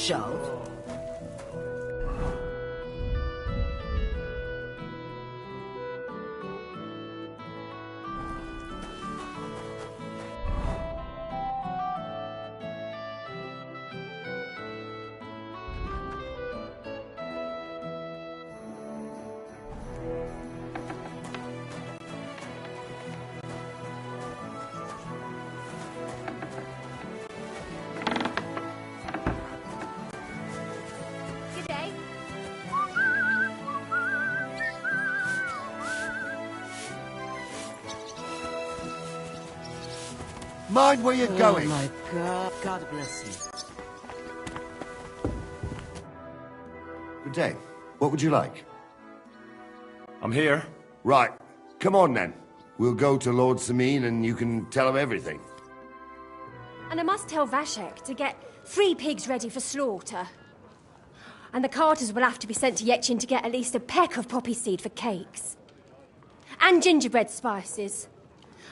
shove. Mind where you're going. Oh my God. God bless you. Good day. What would you like? I'm here. Right. Come on then. We'll go to Lord Samin and you can tell him everything. And I must tell Vashek to get 3 pigs ready for slaughter. And the carters will have to be sent to Yechin to get at least a peck of poppy seed for cakes. And gingerbread spices.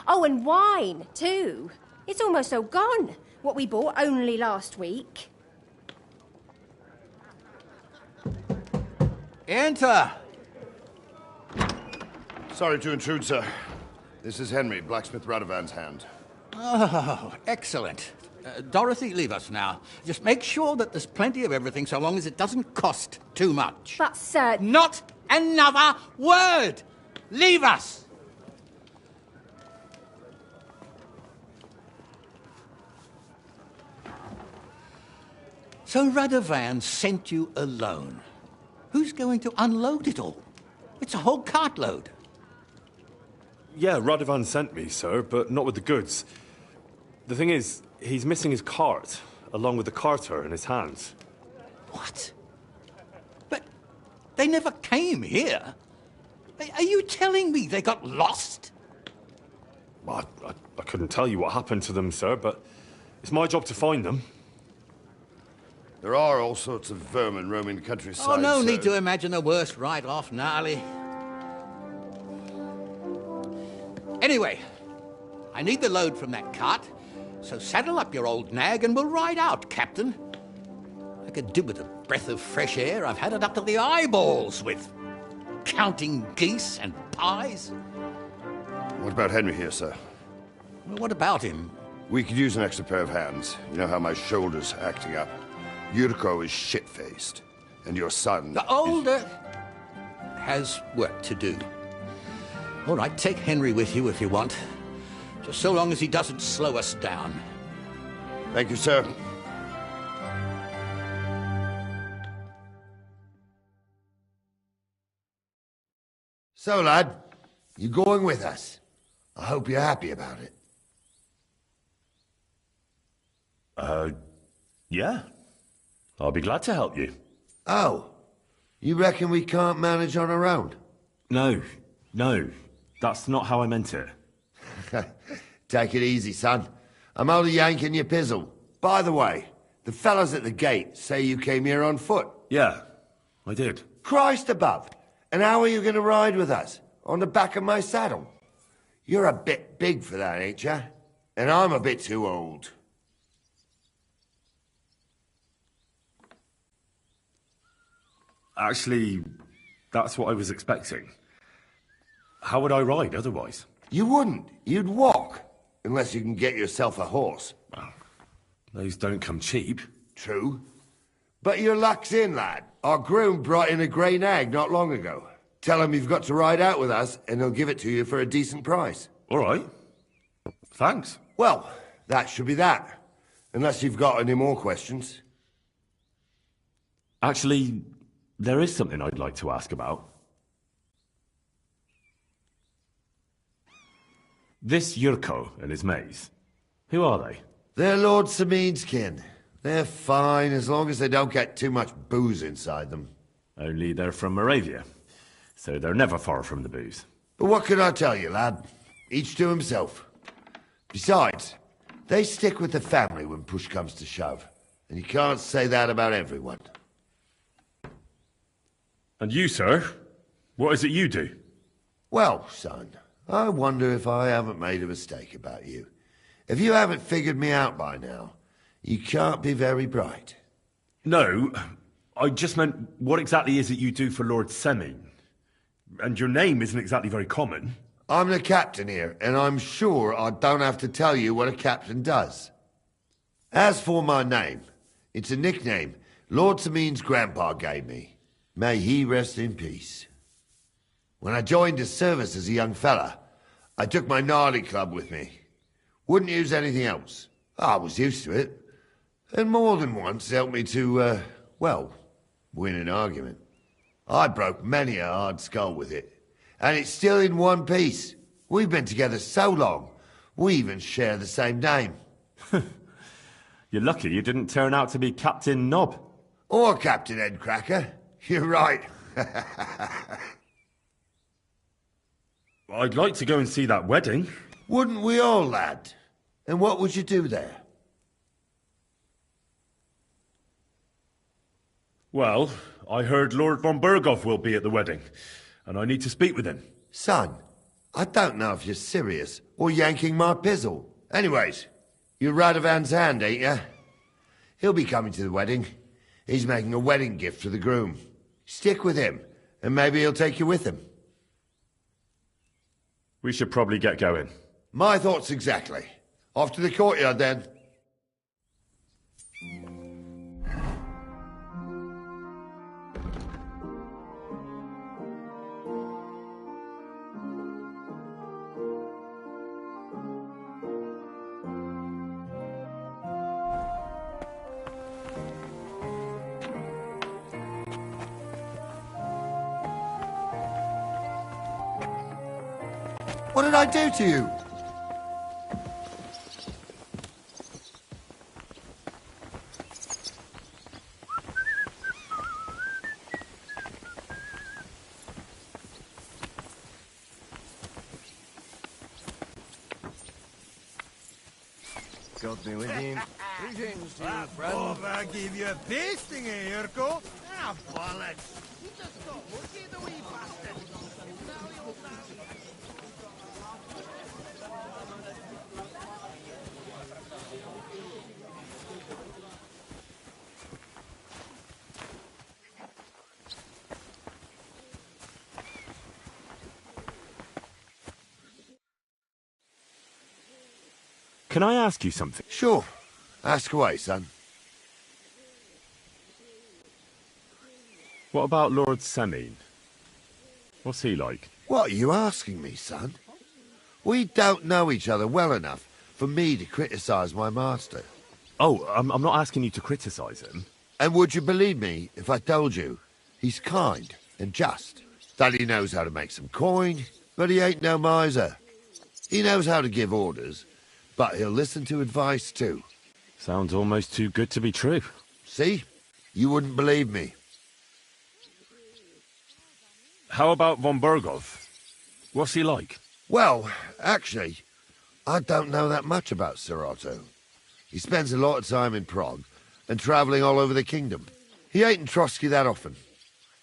Oh, and wine, too. It's almost all gone, what we bought only last week. Enter! Sorry to intrude, sir. This is Henry, blacksmith Radovan's hand. Oh, excellent. Dorothy, leave us now. Just make sure that there's plenty of everything so long as it doesn't cost too much. But, sir... Not another word! Leave us! So Radovan sent you alone. Who's going to unload it all? It's a whole cartload. Yeah, Radovan sent me, sir, but not with the goods. The thing is, he's missing his cart, along with the carter in his hands. What? But they never came here. Are you telling me they got lost? I couldn't tell you what happened to them, sir, but it's my job to find them. There are all sorts of vermin roaming the countryside. Oh, no need to imagine the worst right off, gnarly. Anyway, I need the load from that cart, so saddle up your old nag and we'll ride out, Captain. I could do with a breath of fresh air. I've had it up to the eyeballs with counting geese and pies. What about Henry here, sir? Well, what about him? We could use an extra pair of hands. You know how my shoulder's acting up. Yuriko is shit-faced, and your son... The older has work to do. All right, take Henry with you if you want. Just so long as he doesn't slow us down. Thank you, sir. So, lad, you going with us? I hope you're happy about it. Yeah. I'll be glad to help you. Oh, you reckon we can't manage on our own? No. That's not how I meant it. Take it easy, son. I'm only yanking your pizzle. By the way, the fellas at the gate say you came here on foot. Yeah, I did. Christ above! And how are you going to ride with us? On the back of my saddle? You're a bit big for that, ain't ya? And I'm a bit too old. Actually, that's what I was expecting. How would I ride otherwise? You wouldn't. You'd walk. Unless you can get yourself a horse. Well, those don't come cheap. True. But your luck's in, lad. Our groom brought in a grey nag not long ago. Tell him you've got to ride out with us, and he'll give it to you for a decent price. All right. Thanks. Well, that should be that. Unless you've got any more questions. Actually, there is something I'd like to ask about. This Yurko and his mates, who are they? They're Lord Samin's kin. They're fine as long as they don't get too much booze inside them. Only they're from Moravia, so they're never far from the booze. But what can I tell you, lad? Each to himself. Besides, they stick with the family when push comes to shove. And you can't say that about everyone. And you, sir? What is it you do? Well, son, I wonder if I haven't made a mistake about you. If you haven't figured me out by now, you can't be very bright. No, I just meant what exactly is it you do for Lord Semine? And your name isn't exactly very common. I'm the captain here, and I'm sure I don't have to tell you what a captain does. As for my name, it's a nickname Lord Semine's grandpa gave me. May he rest in peace. When I joined his service as a young fella, I took my Nardi club with me. Wouldn't use anything else. I was used to it. And more than once helped me to, win an argument. I broke many a hard skull with it. And it's still in one piece. We've been together so long, we even share the same name. You're lucky you didn't turn out to be Captain Knob. Or Captain Headcracker. You're right. I'd like to go and see that wedding. Wouldn't we all, lad? And what would you do there? Well, I heard Lord von Burgov will be at the wedding, and I need to speak with him. Son, I don't know if you're serious or yanking my pizzle. Anyways, you're Radovan's hand, ain't you? He'll be coming to the wedding. He's making a wedding gift for the groom. Stick with him, and maybe he'll take you with him. We should probably get going. My thoughts exactly. Off to the courtyard, then. What did I do to you? Got me with him. Greetings to you, friend. I give you a pasting, eh, Urko? Ah, bollocks. He just got lucky, the wee bastard. Now you'll Can I ask you something? Sure. Ask away, son. What about Lord Semine? What's he like? What are you asking me, son? We don't know each other well enough for me to criticize my master. Oh, I'm not asking you to criticize him. And would you believe me if I told you he's kind and just? That he knows how to make some coin, but he ain't no miser. He knows how to give orders, but he'll listen to advice too. Sounds almost too good to be true. See? You wouldn't believe me. How about von Burgov? What's he like? Well, actually, I don't know that much about Sir Otto. He spends a lot of time in Prague and travelling all over the kingdom. He ain't in Trotsky that often.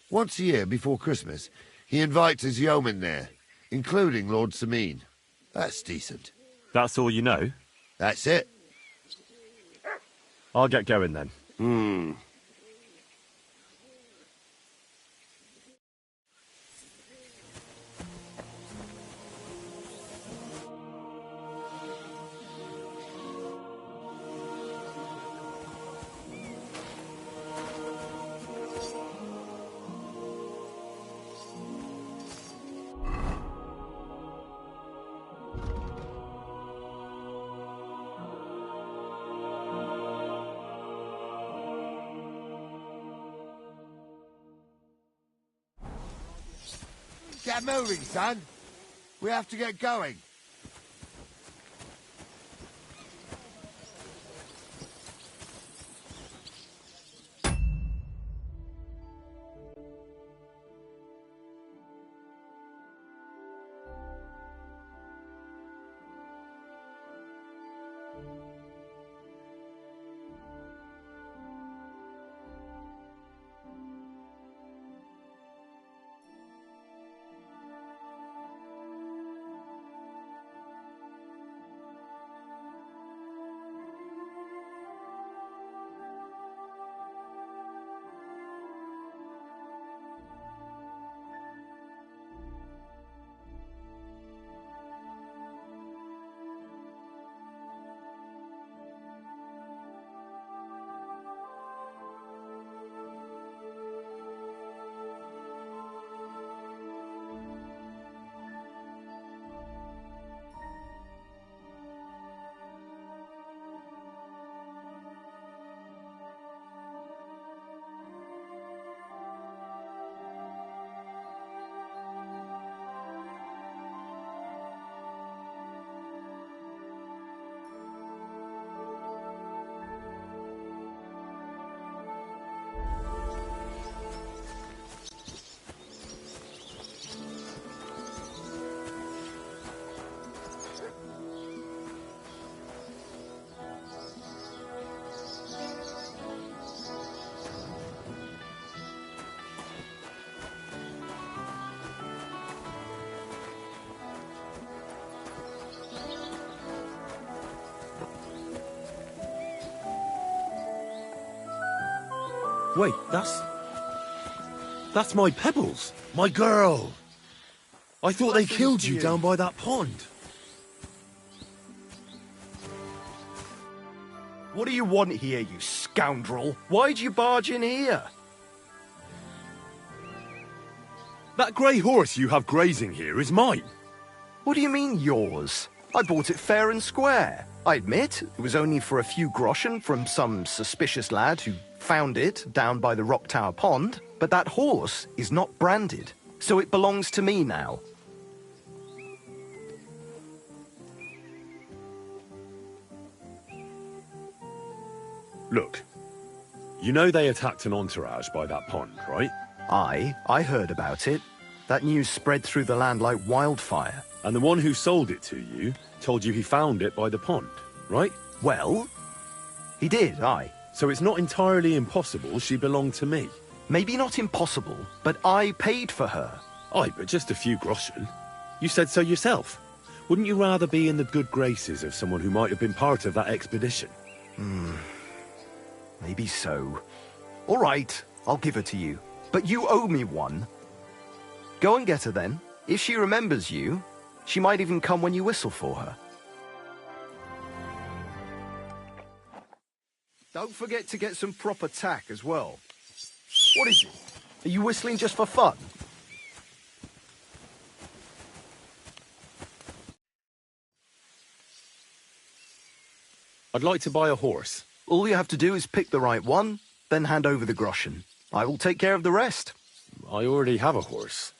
Once a year before Christmas, he invites his yeomen there, including Lord Semine. That's decent. That's all you know? That's it. I'll get going then. Get moving, son. We have to get going. Wait, that's my Pebbles. My girl. I thought they killed you down by that pond. What do you want here, you scoundrel? Why'd you barge in here? That grey horse you have grazing here is mine. What do you mean, yours? I bought it fair and square. I admit, it was only for a few groschen from some suspicious lad who found it down by the Rock Tower Pond, but that horse is not branded, so it belongs to me now. Look, you know they attacked an entourage by that pond, right? I heard about it. That news spread through the land like wildfire. And the one who sold it to you told you he found it by the pond, right? Well, he did, aye. So it's not entirely impossible she belonged to me. Maybe not impossible, but I paid for her. Aye, but just a few groschen. You said so yourself. Wouldn't you rather be in the good graces of someone who might have been part of that expedition? Maybe so. All right, I'll give her to you. But you owe me one. Go and get her then. If she remembers you, she might even come when you whistle for her. Don't forget to get some proper tack as well. What is it? Are you whistling just for fun? I'd like to buy a horse. All you have to do is pick the right one, then hand over the groschen. I will take care of the rest. I already have a horse.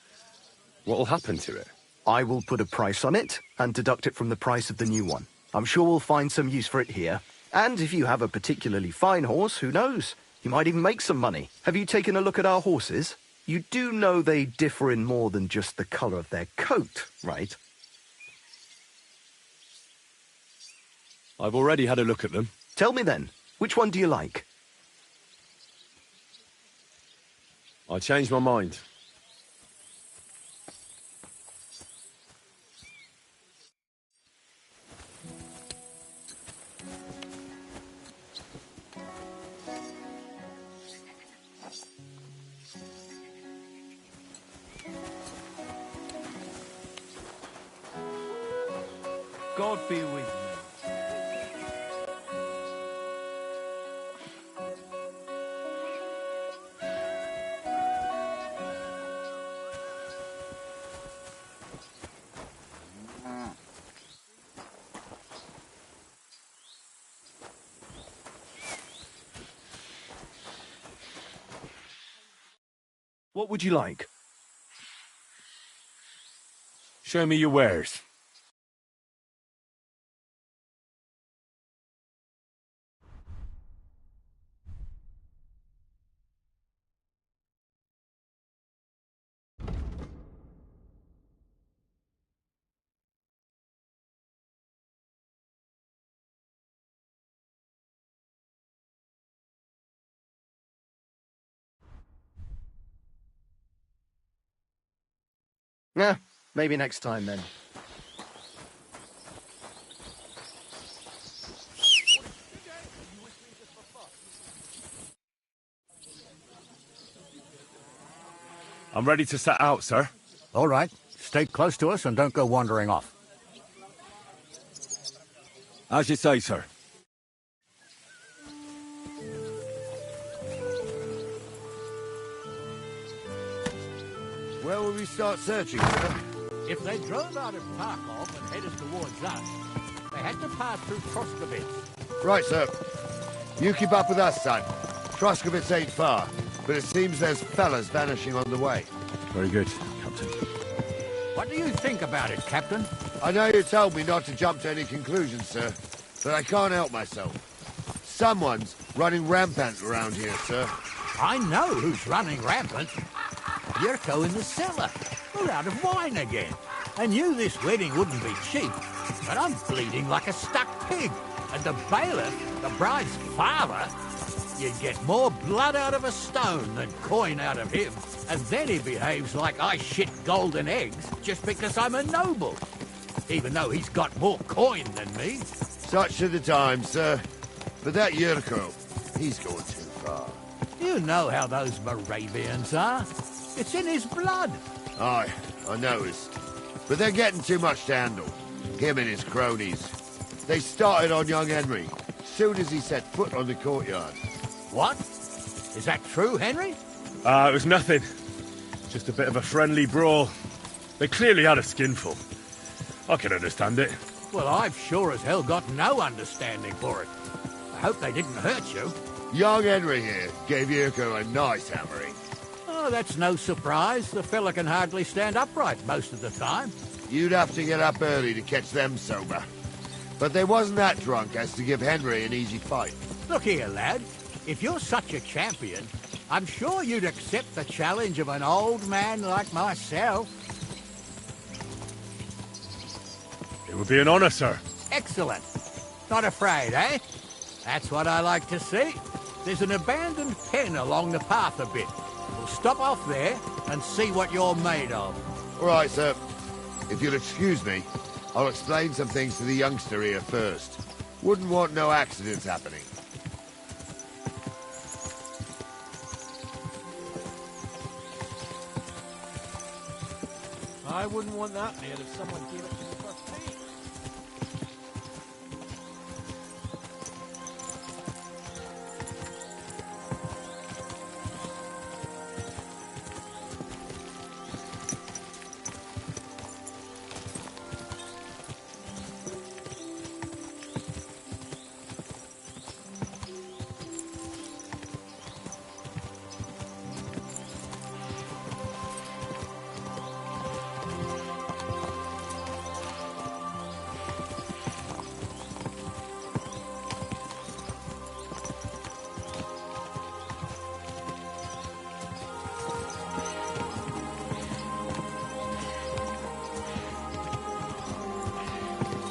What will happen to it? I will put a price on it and deduct it from the price of the new one. I'm sure we'll find some use for it here. And if you have a particularly fine horse, who knows? You might even make some money. Have you taken a look at our horses? You do know they differ in more than just the colour of their coat, right? I've already had a look at them. Tell me then, which one do you like? I changed my mind. God be with you. What would you like? Show me your wares. Yeah, maybe next time then. I'm ready to set out, sir. All right. Stay close to us and don't go wandering off. As you say, sir. Where will we start searching, sir? If they drove out of Tarkov and headed towards us, they had to pass through Troskovitz. Right, sir. You keep up with us, son. Troskovitz ain't far, but it seems there's fellas vanishing on the way. Very good, Captain. What do you think about it, Captain? I know you told me not to jump to any conclusions, sir, but I can't help myself. Someone's running rampant around here, sir. I know who's running rampant. Yurko in the cellar. We're out of wine again. I knew this wedding wouldn't be cheap, but I'm bleeding like a stuck pig. And the bailiff, the bride's father, you'd get more blood out of a stone than coin out of him. And then he behaves like I shit golden eggs just because I'm a noble. Even though he's got more coin than me. Such are the times, sir. But that Yurko, he's going too far. You know how those Moravians are. It's in his blood. Aye, I noticed. But they're getting too much to handle. Him and his cronies. They started on young Henry, soon as he set foot on the courtyard. What? Is that true, Henry? It was nothing. Just a bit of a friendly brawl. They clearly had a skinful. I can understand it. Well, I've sure as hell got no understanding for it. I hope they didn't hurt you. Young Henry here gave Yurko a nice hammering. Oh, that's no surprise. The fella can hardly stand upright most of the time. You'd have to get up early to catch them sober. But they wasn't that drunk as to give Henry an easy fight. Look here, lad. If you're such a champion, I'm sure you'd accept the challenge of an old man like myself. It would be an honor, sir. Excellent. Not afraid, eh? That's what I like to see. There's an abandoned pen along the path a bit. We'll stop off there and see what you're made of. All right, sir. If you'll excuse me, I'll explain some things to the youngster here first. Wouldn't want no accidents happening. I wouldn't want that near if someone gave it to me for free.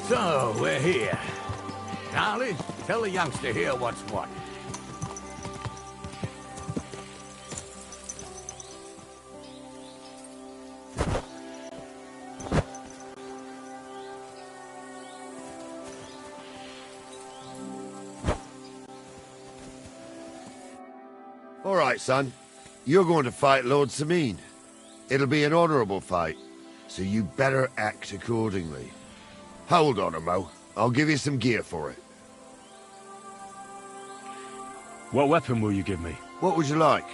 So, we're here. Charlie, tell the youngster here what's what. All right, son. You're going to fight Lord Sameen. It'll be an honorable fight, so you better act accordingly. Hold on, Mo. I'll give you some gear for it. What weapon will you give me? What would you like?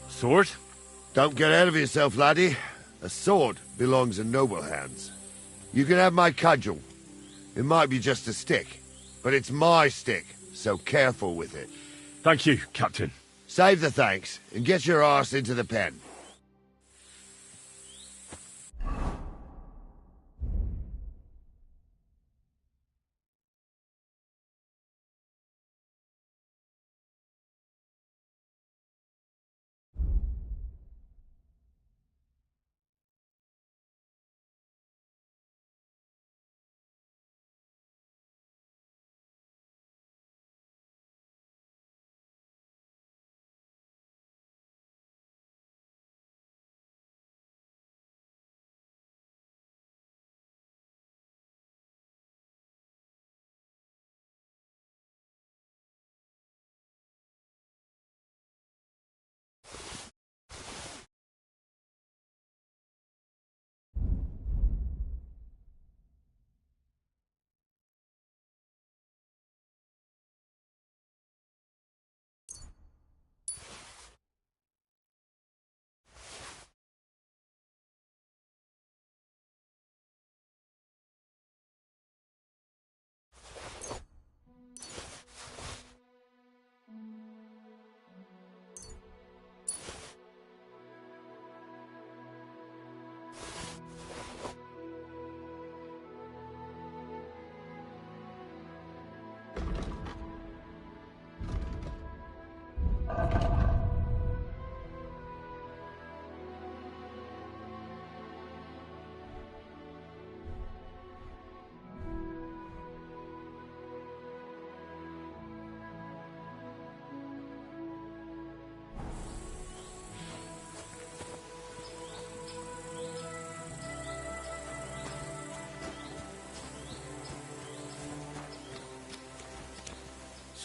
Sword? Don't get ahead of yourself, laddie. A sword belongs in noble hands. You can have my cudgel. It might be just a stick, but it's my stick, so careful with it. Thank you, Captain. Save the thanks, and get your arse into the pen.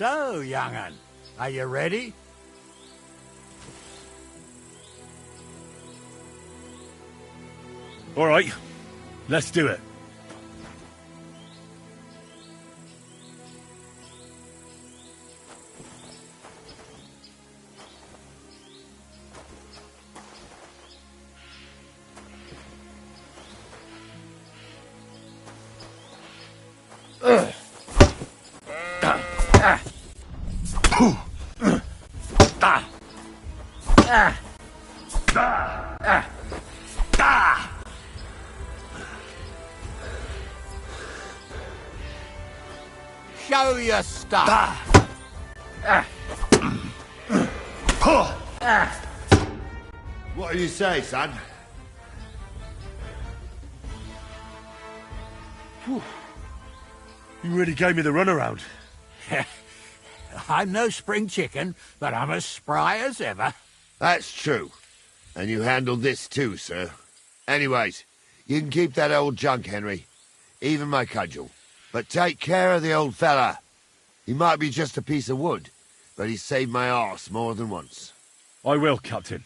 So, young'un, are you ready? All right, let's do it. Show your stuff. What do you say, son? You really gave me the runaround. I'm no spring chicken, but I'm as spry as ever. That's true. And you handled this too, sir. Anyways, you can keep that old junk, Henry. Even my cudgel. But take care of the old fella. He might be just a piece of wood, but he's saved my arse more than once. I will, Captain.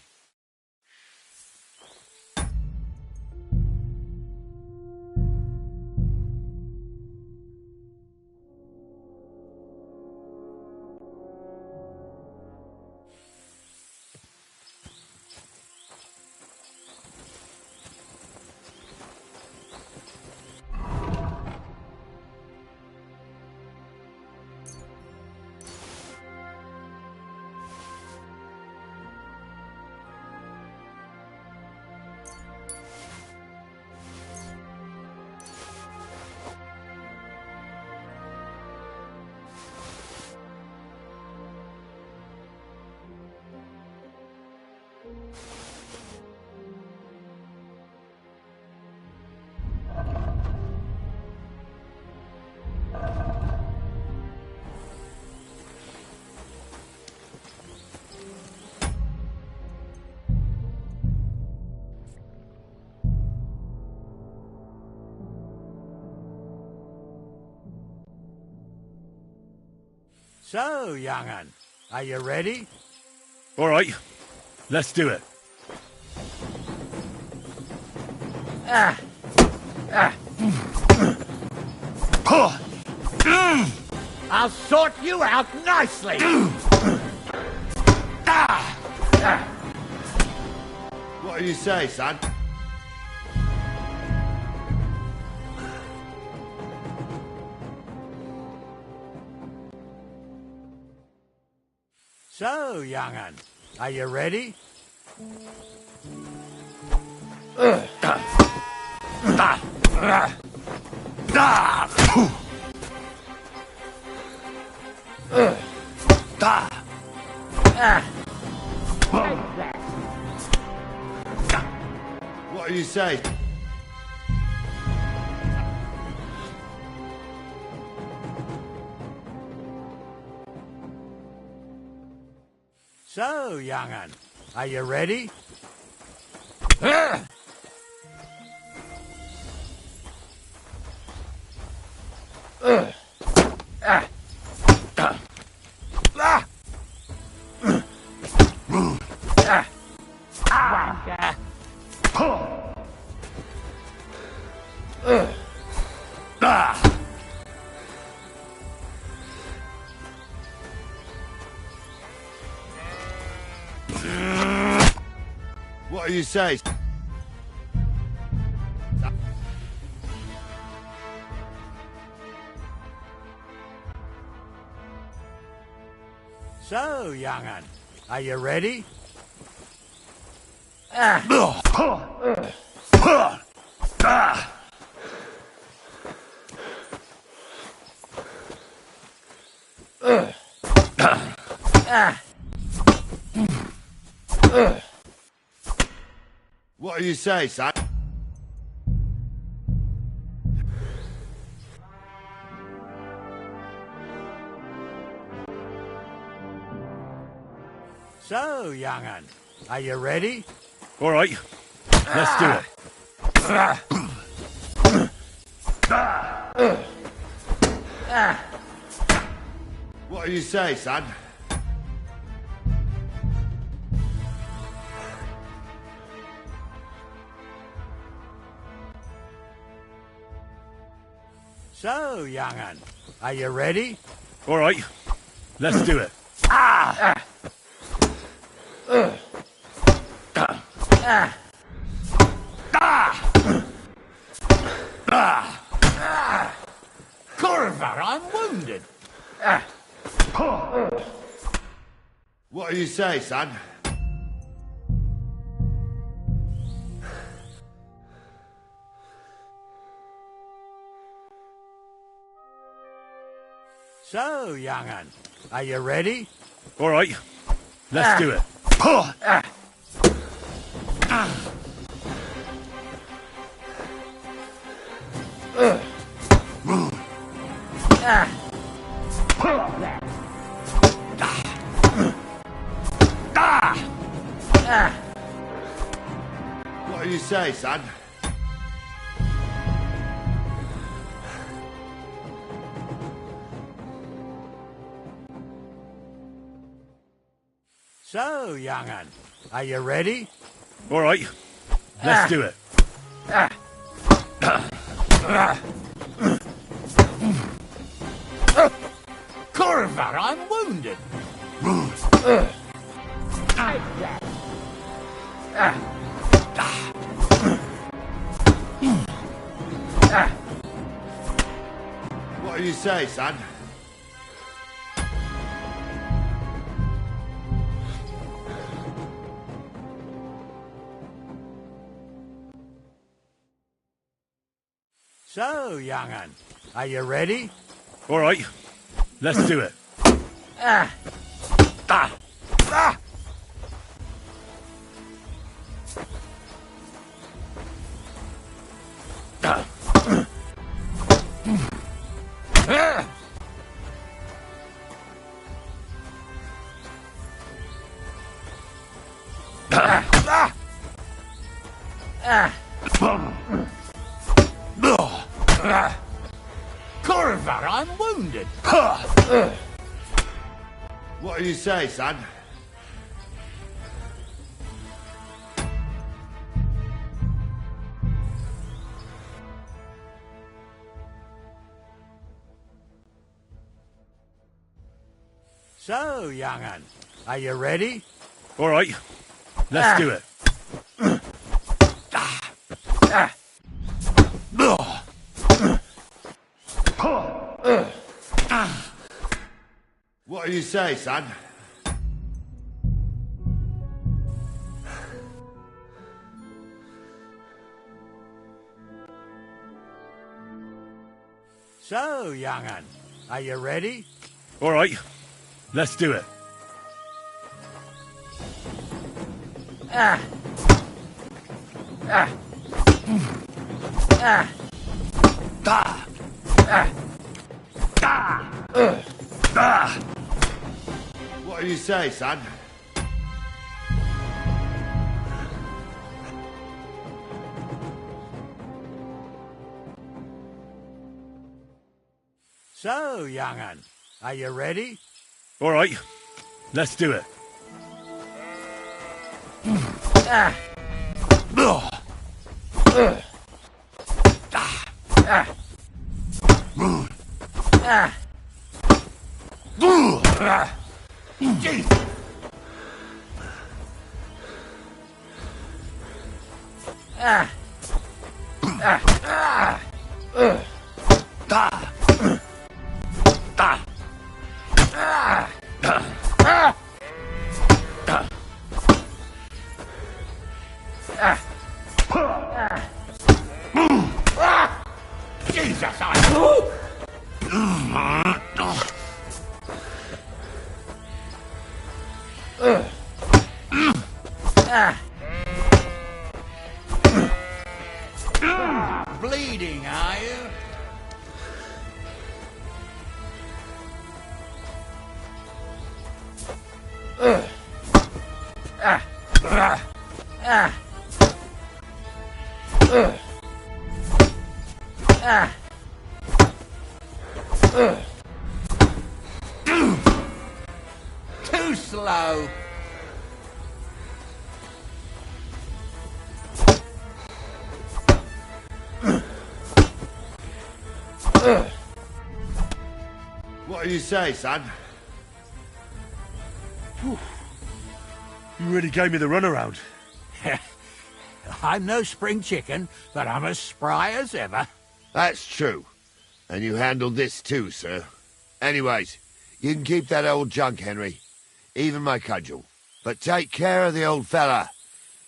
So, young'un, are you ready? All right, let's do it. I'll sort you out nicely. What do you say, son? So, young'un, are you ready? What do you say? So, young'un, are you ready? What do you say? So, young'un, are you ready? What do you say, son? So, young'un, are you ready? All right, let's do it. What What do you say, son? So, young'un, are you ready? All right, let's do it. Corver, I'm wounded. What do you say, son? So, young'un, are you ready? All right, let's do it. What do you say, son? So, young'un, are you ready? All right, let's do it. Corver, I'm wounded. What do you say, son? So, young'un, are you ready? All right, let's do it. Corver, I'm wounded. What do you say, son? So, young'un, are you ready? All right, let's do it. What do you say, son? So, young'un, are you ready? All right, let's do it. What do you say, son? So, young'un, are you ready? All right, let's do it. Jesus, bleeding, are you? Hello. What do you say, son? You really gave me the runaround. I'm no spring chicken, but I'm as spry as ever. That's true. And you handled this too, sir. Anyways, you can keep that old junk, Henry. Even my cudgel. But take care of the old fella.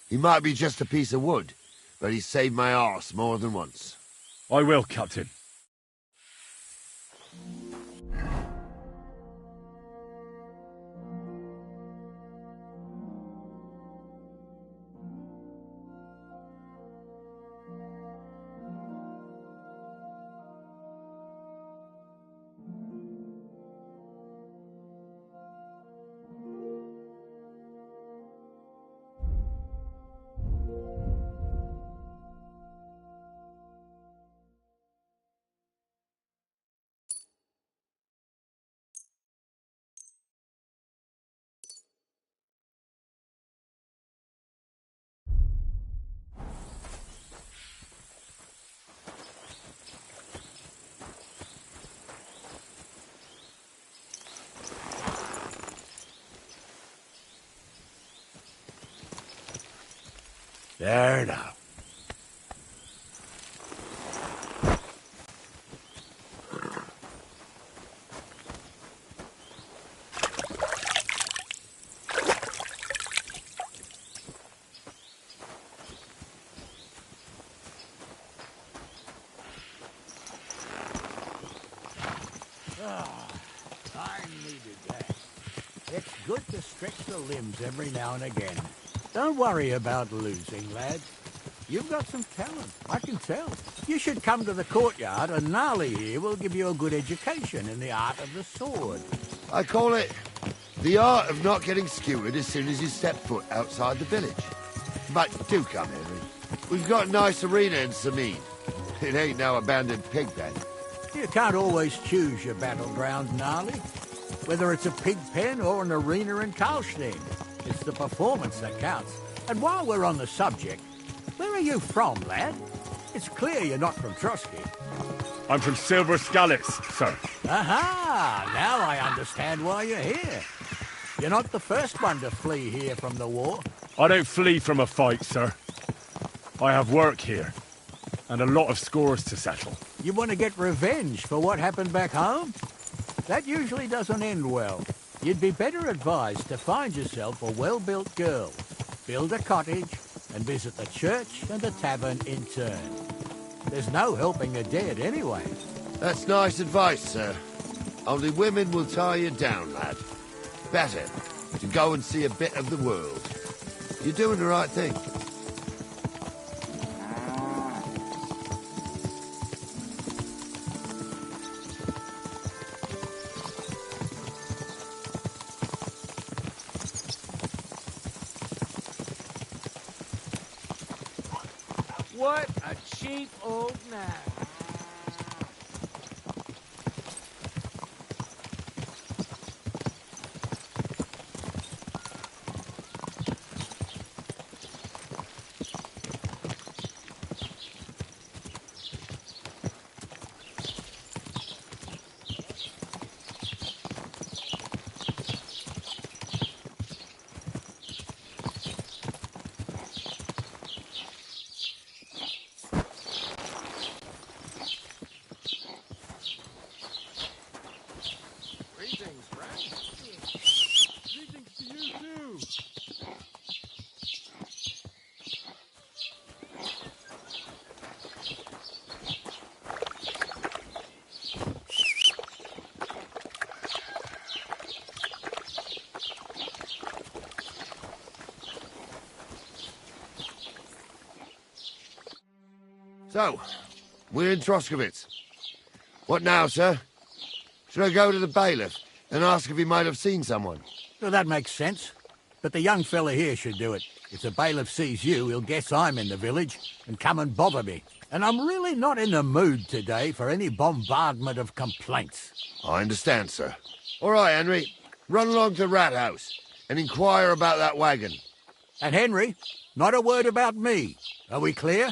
He might be just a piece of wood, but he's saved my arse more than once. I will, Captain. There now. I needed that. It's good to stretch the limbs every now and again. Don't worry about losing, lad. You've got some talent, I can tell. You should come to the courtyard, and Gnarly here will give you a good education in the art of the sword. I call it the art of not getting skewered as soon as you step foot outside the village. But do come, Henry. We've got a nice arena in Sameen. It ain't no abandoned pig pen. You can't always choose your battleground, Gnarly. Whether it's a pig pen or an arena in Karlstein, it's the performance that counts. And while we're on the subject, where are you from, lad? It's clear you're not from Trotsky. I'm from Silver Scallops, sir. Aha! Now I understand why you're here. You're not the first one to flee here from the war. I don't flee from a fight, sir. I have work here, and a lot of scores to settle. You want to get revenge for what happened back home? That usually doesn't end well. You'd be better advised to find yourself a well-built girl, build a cottage, and visit the church and the tavern in turn. There's no helping the dead anyway. That's nice advice, sir. Only women will tie you down, lad. Better to go and see a bit of the world. You're doing the right thing. What a cheap old nag. So, we're in Troskowitz. What now, sir? Should I go to the bailiff and ask if he might have seen someone? Well, that makes sense. But the young fella here should do it. If the bailiff sees you, he'll guess I'm in the village and come and bother me. And I'm really not in the mood today for any bombardment of complaints. I understand, sir. All right, Henry. Run along to the rat house. and inquire about that wagon. And Henry, not a word about me. Are we clear?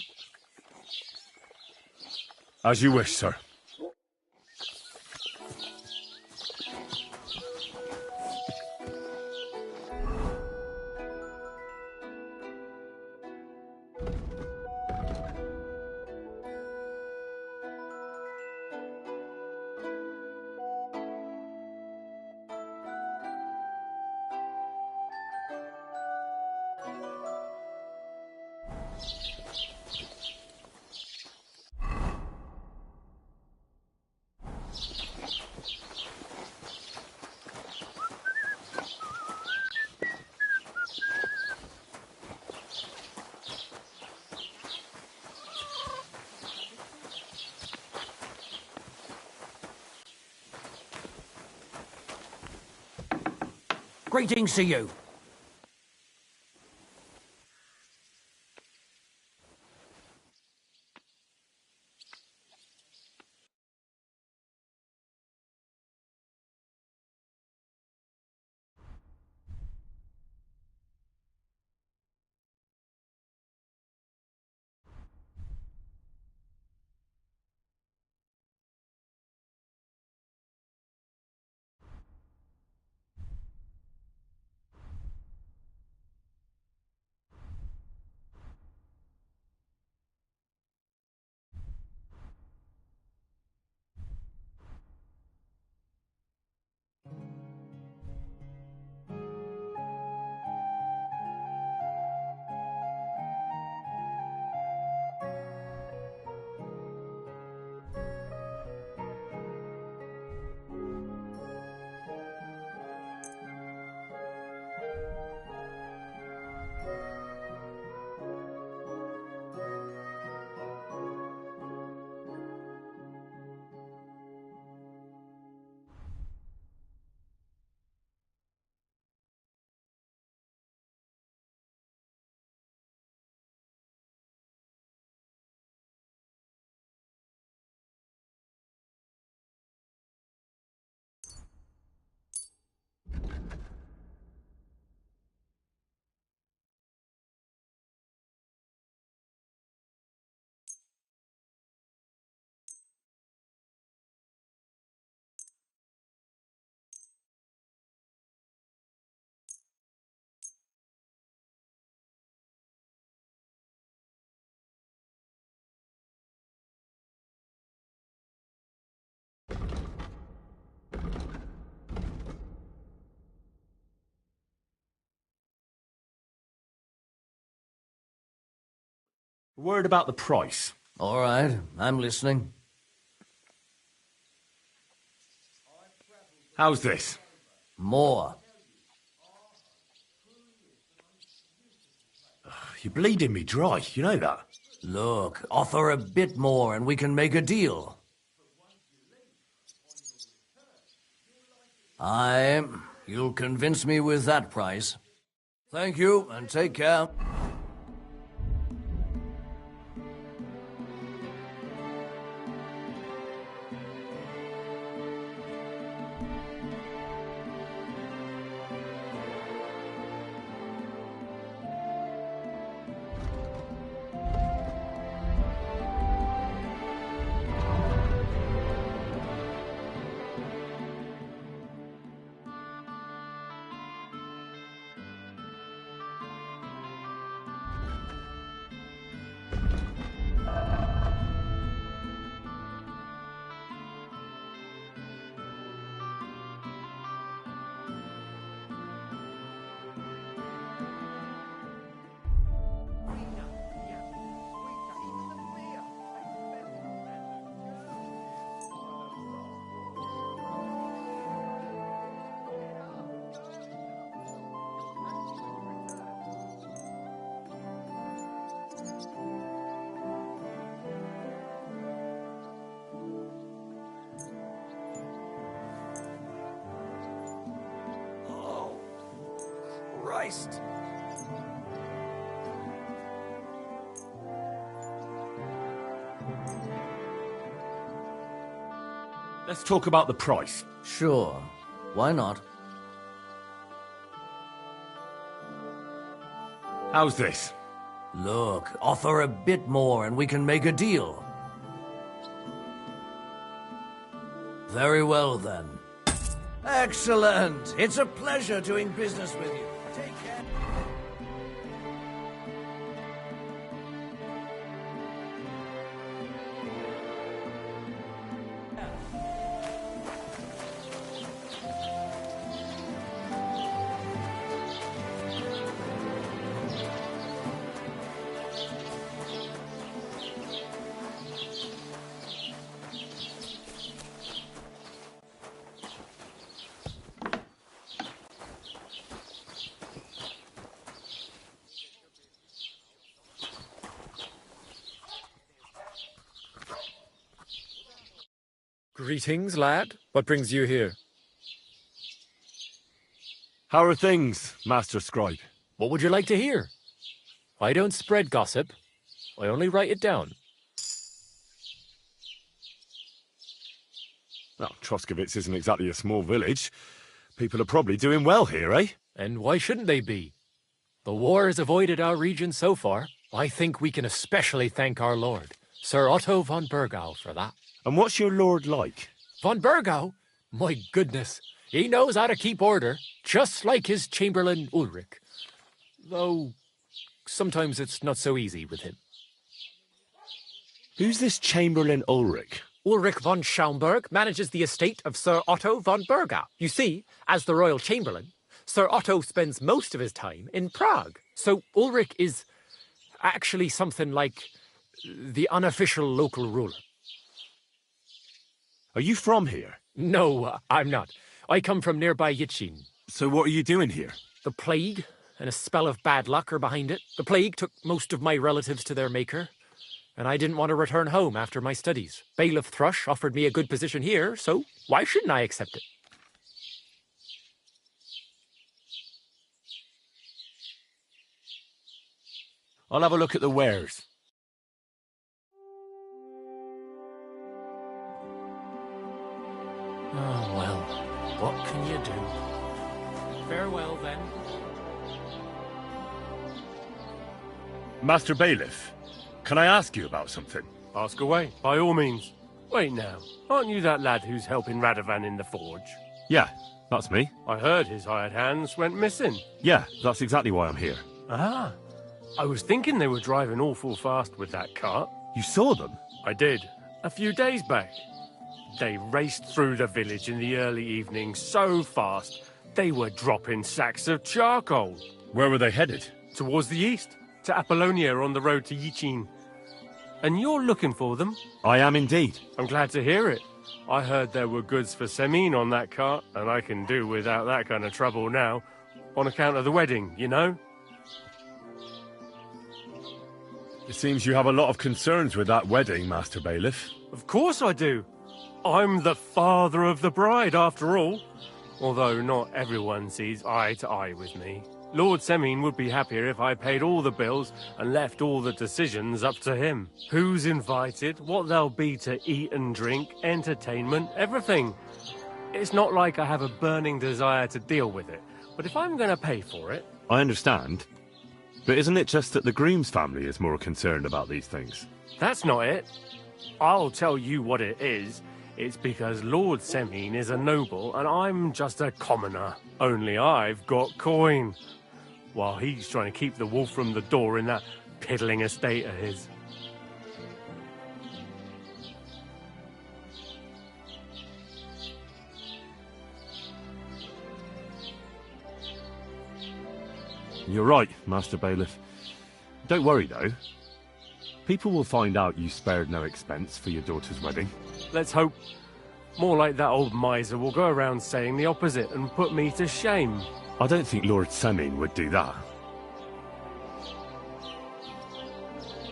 As you wish, sir. Greetings to you. A word about the price. All right, I'm listening. How's this? More. You're bleeding me dry, you know that? Look, offer a bit more and we can make a deal. Aye, you'll convince me with that price. Thank you, and take care. Christ. Let's talk about the price. Sure. Why not? How's this? Look, offer a bit more and we can make a deal. Very well, then. Excellent! It's a pleasure doing business with you. Take care. Greetings, lad. What brings you here? How are things, Master Scribe? What would you like to hear? I don't spread gossip. I only write it down. Well, Troskovitz isn't exactly a small village. People are probably doing well here, eh? And why shouldn't they be? The war has avoided our region so far. I think we can especially thank our lord, Sir Otto von Burgau, for that. And what's your lord like? Von Burgau? My goodness. He knows how to keep order, just like his Chamberlain Ulrich. Though, sometimes it's not so easy with him. Who's this Chamberlain Ulrich? Ulrich von Schaumburg manages the estate of Sir Otto von Burgau. You see, as the royal chamberlain, Sir Otto spends most of his time in Prague. So Ulrich is actually something like the unofficial local ruler. Are you from here? No, I'm not. I come from nearby Yitchin. So what are you doing here? The plague and a spell of bad luck are behind it. The plague took most of my relatives to their maker, and I didn't want to return home after my studies. Bailiff Thrush offered me a good position here, so why shouldn't I accept it? I'll have a look at the wares. Oh, well, what can you do? Farewell, then. Master Bailiff, can I ask you about something? Ask away, by all means. Wait now, aren't you that lad who's helping Radovan in the forge? Yeah, that's me. I heard his hired hands went missing. Yeah, that's exactly why I'm here. Ah, I was thinking they were driving awful fast with that cart. You saw them? I did, a few days back. They raced through the village in the early evening so fast, they were dropping sacks of charcoal. Where were they headed? Towards the east, to Apollonia on the road to Yichin. And you're looking for them? I am indeed. I'm glad to hear it. I heard there were goods for Semin on that cart, and I can do without that kind of trouble now, on account of the wedding, you know? It seems you have a lot of concerns with that wedding, Master Bailiff. Of course I do. I'm the father of the bride, after all. Although not everyone sees eye to eye with me. Lord Semin would be happier if I paid all the bills and left all the decisions up to him. Who's invited, what there'll be to eat and drink, entertainment, everything. It's not like I have a burning desire to deal with it, but if I'm going to pay for it... I understand. But isn't it just that the groom's family is more concerned about these things? That's not it. I'll tell you what it is. It's because Lord Semin is a noble and I'm just a commoner. Only I've got coin. While he's trying to keep the wolf from the door in that piddling estate of his. You're right, Master Bailiff. Don't worry, though. People will find out you spared no expense for your daughter's wedding. Let's hope. More like that old miser will go around saying the opposite and put me to shame. I don't think Lord Semin would do that.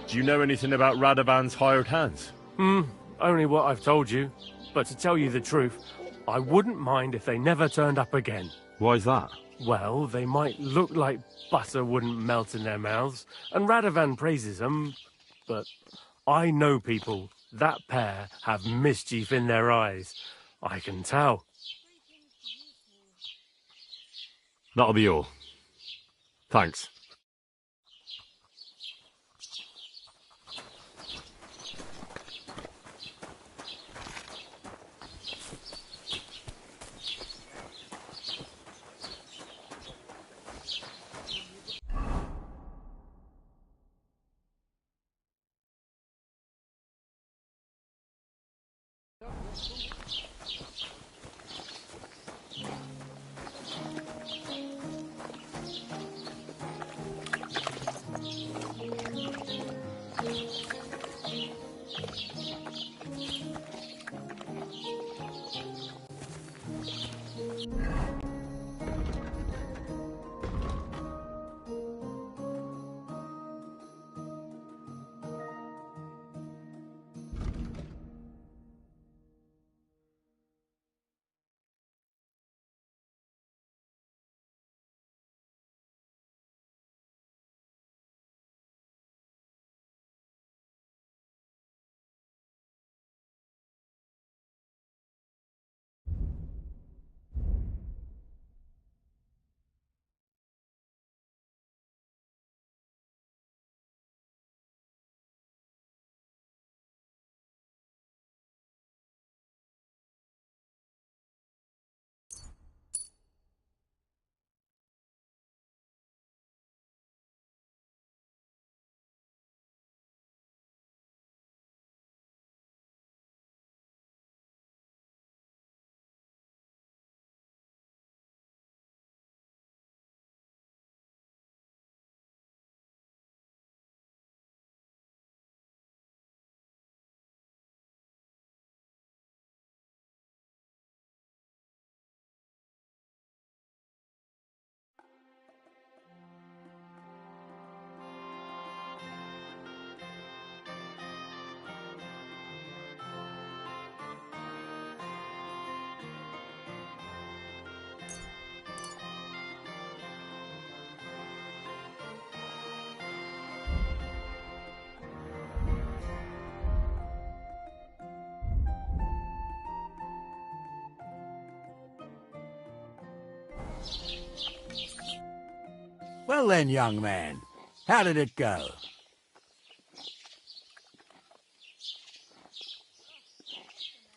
Do you know anything about Radovan's hired hands? Only what I've told you. But to tell you the truth, I wouldn't mind if they never turned up again. Why's that? Well, they might look like butter wouldn't melt in their mouths, and Radovan praises them, but I know people. That pair have mischief in their eyes. I can tell. That'll be all. Thanks. Well then, young man, how did it go?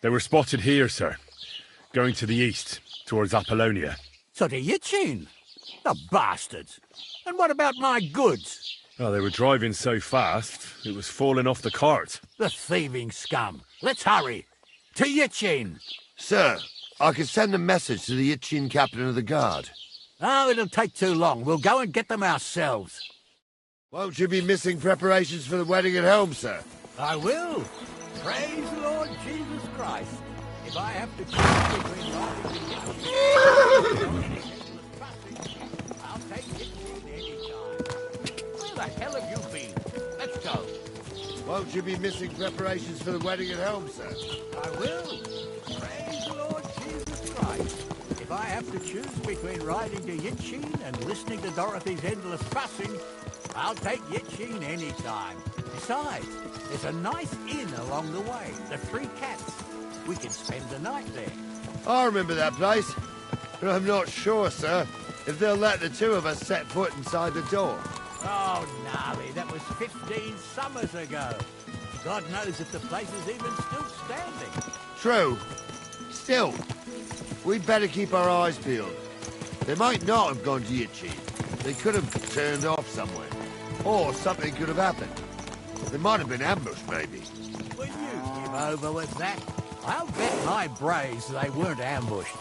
They were spotted here, sir. Going to the east, towards Apollonia. So to Yitchin? The bastards! And what about my goods? Oh, they were driving so fast, it was falling off the cart. The thieving scum! Let's hurry! To Yitchin! Sir, I can send a message to the Itchin captain of the guard. Oh, it'll take too long. We'll go and get them ourselves. Won't you be missing preparations for the wedding at home, sir? I will. Praise the Lord Jesus Christ. If I have to choose between I'll take it any time. Where the hell have you been? Let's go. Won't you be missing preparations for the wedding at home, sir? I will. Praise the Lord Jesus Christ. If I have to choose between riding to Yitchin and listening to Dorothy's endless fussing, I'll take Yitchin any time. Besides, there's a nice inn along the way, the Three Cats. We can spend the night there. I remember that place, but I'm not sure, sir, if they'll let the two of us set foot inside the door. Oh, gnarly, that was 15 summers ago. God knows if the place is even still standing. True. Still, we'd better keep our eyes peeled. They might not have gone to Yitchin. They could have turned off somewhere. Or something could have happened. They might have been ambushed, maybe. Will you give over with that? I'll bet my braves they weren't ambushed.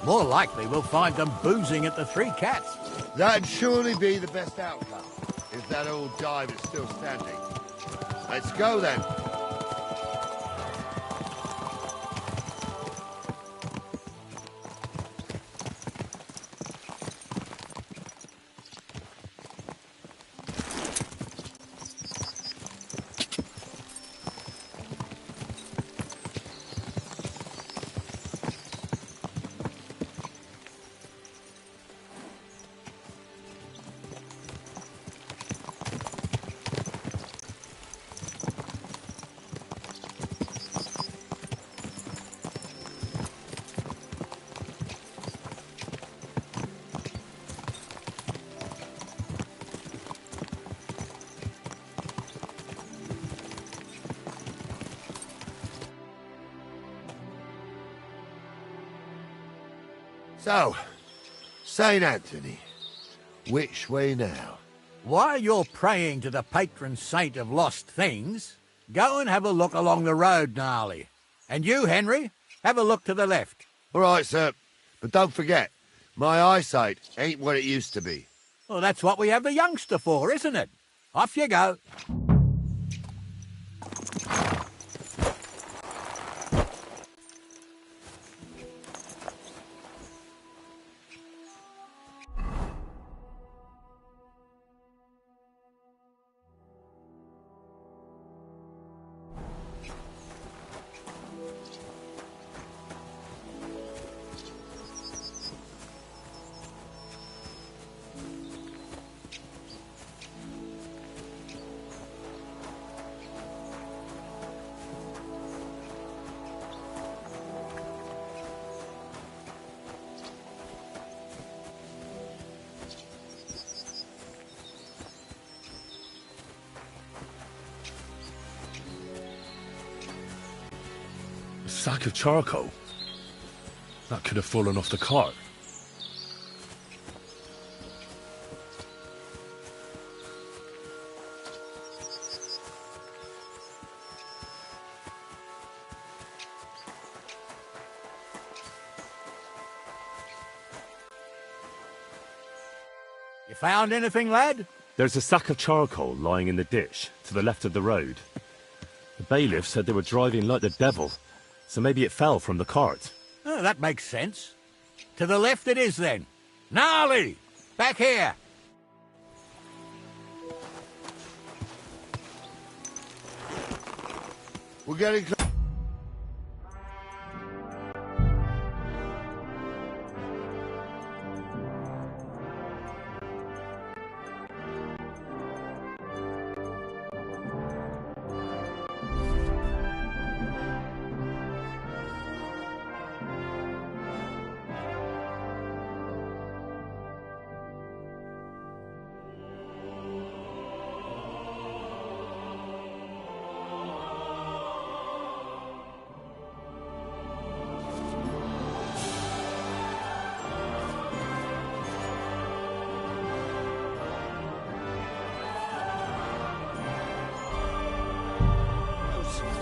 More likely we'll find them boozing at the Three Cats. That'd surely be the best outcome, if that old dive is still standing. Let's go, then. So, St. Anthony, which way now? While you're praying to the patron saint of lost things, go and have a look along the road, Gnarly. And you, Henry, Have a look to the left. All right, sir. But don't forget, my eyesight ain't what it used to be. Well, that's what we have the youngster for, isn't it? Off you go. A sack of charcoal? That could have fallen off the cart. You found anything, lad? There's a sack of charcoal lying in the ditch to the left of the road. The bailiff said they were driving like the devil, so maybe it fell from the cart. Oh, that makes sense. To the left it is, then. Gnarly! Back here! We're getting close.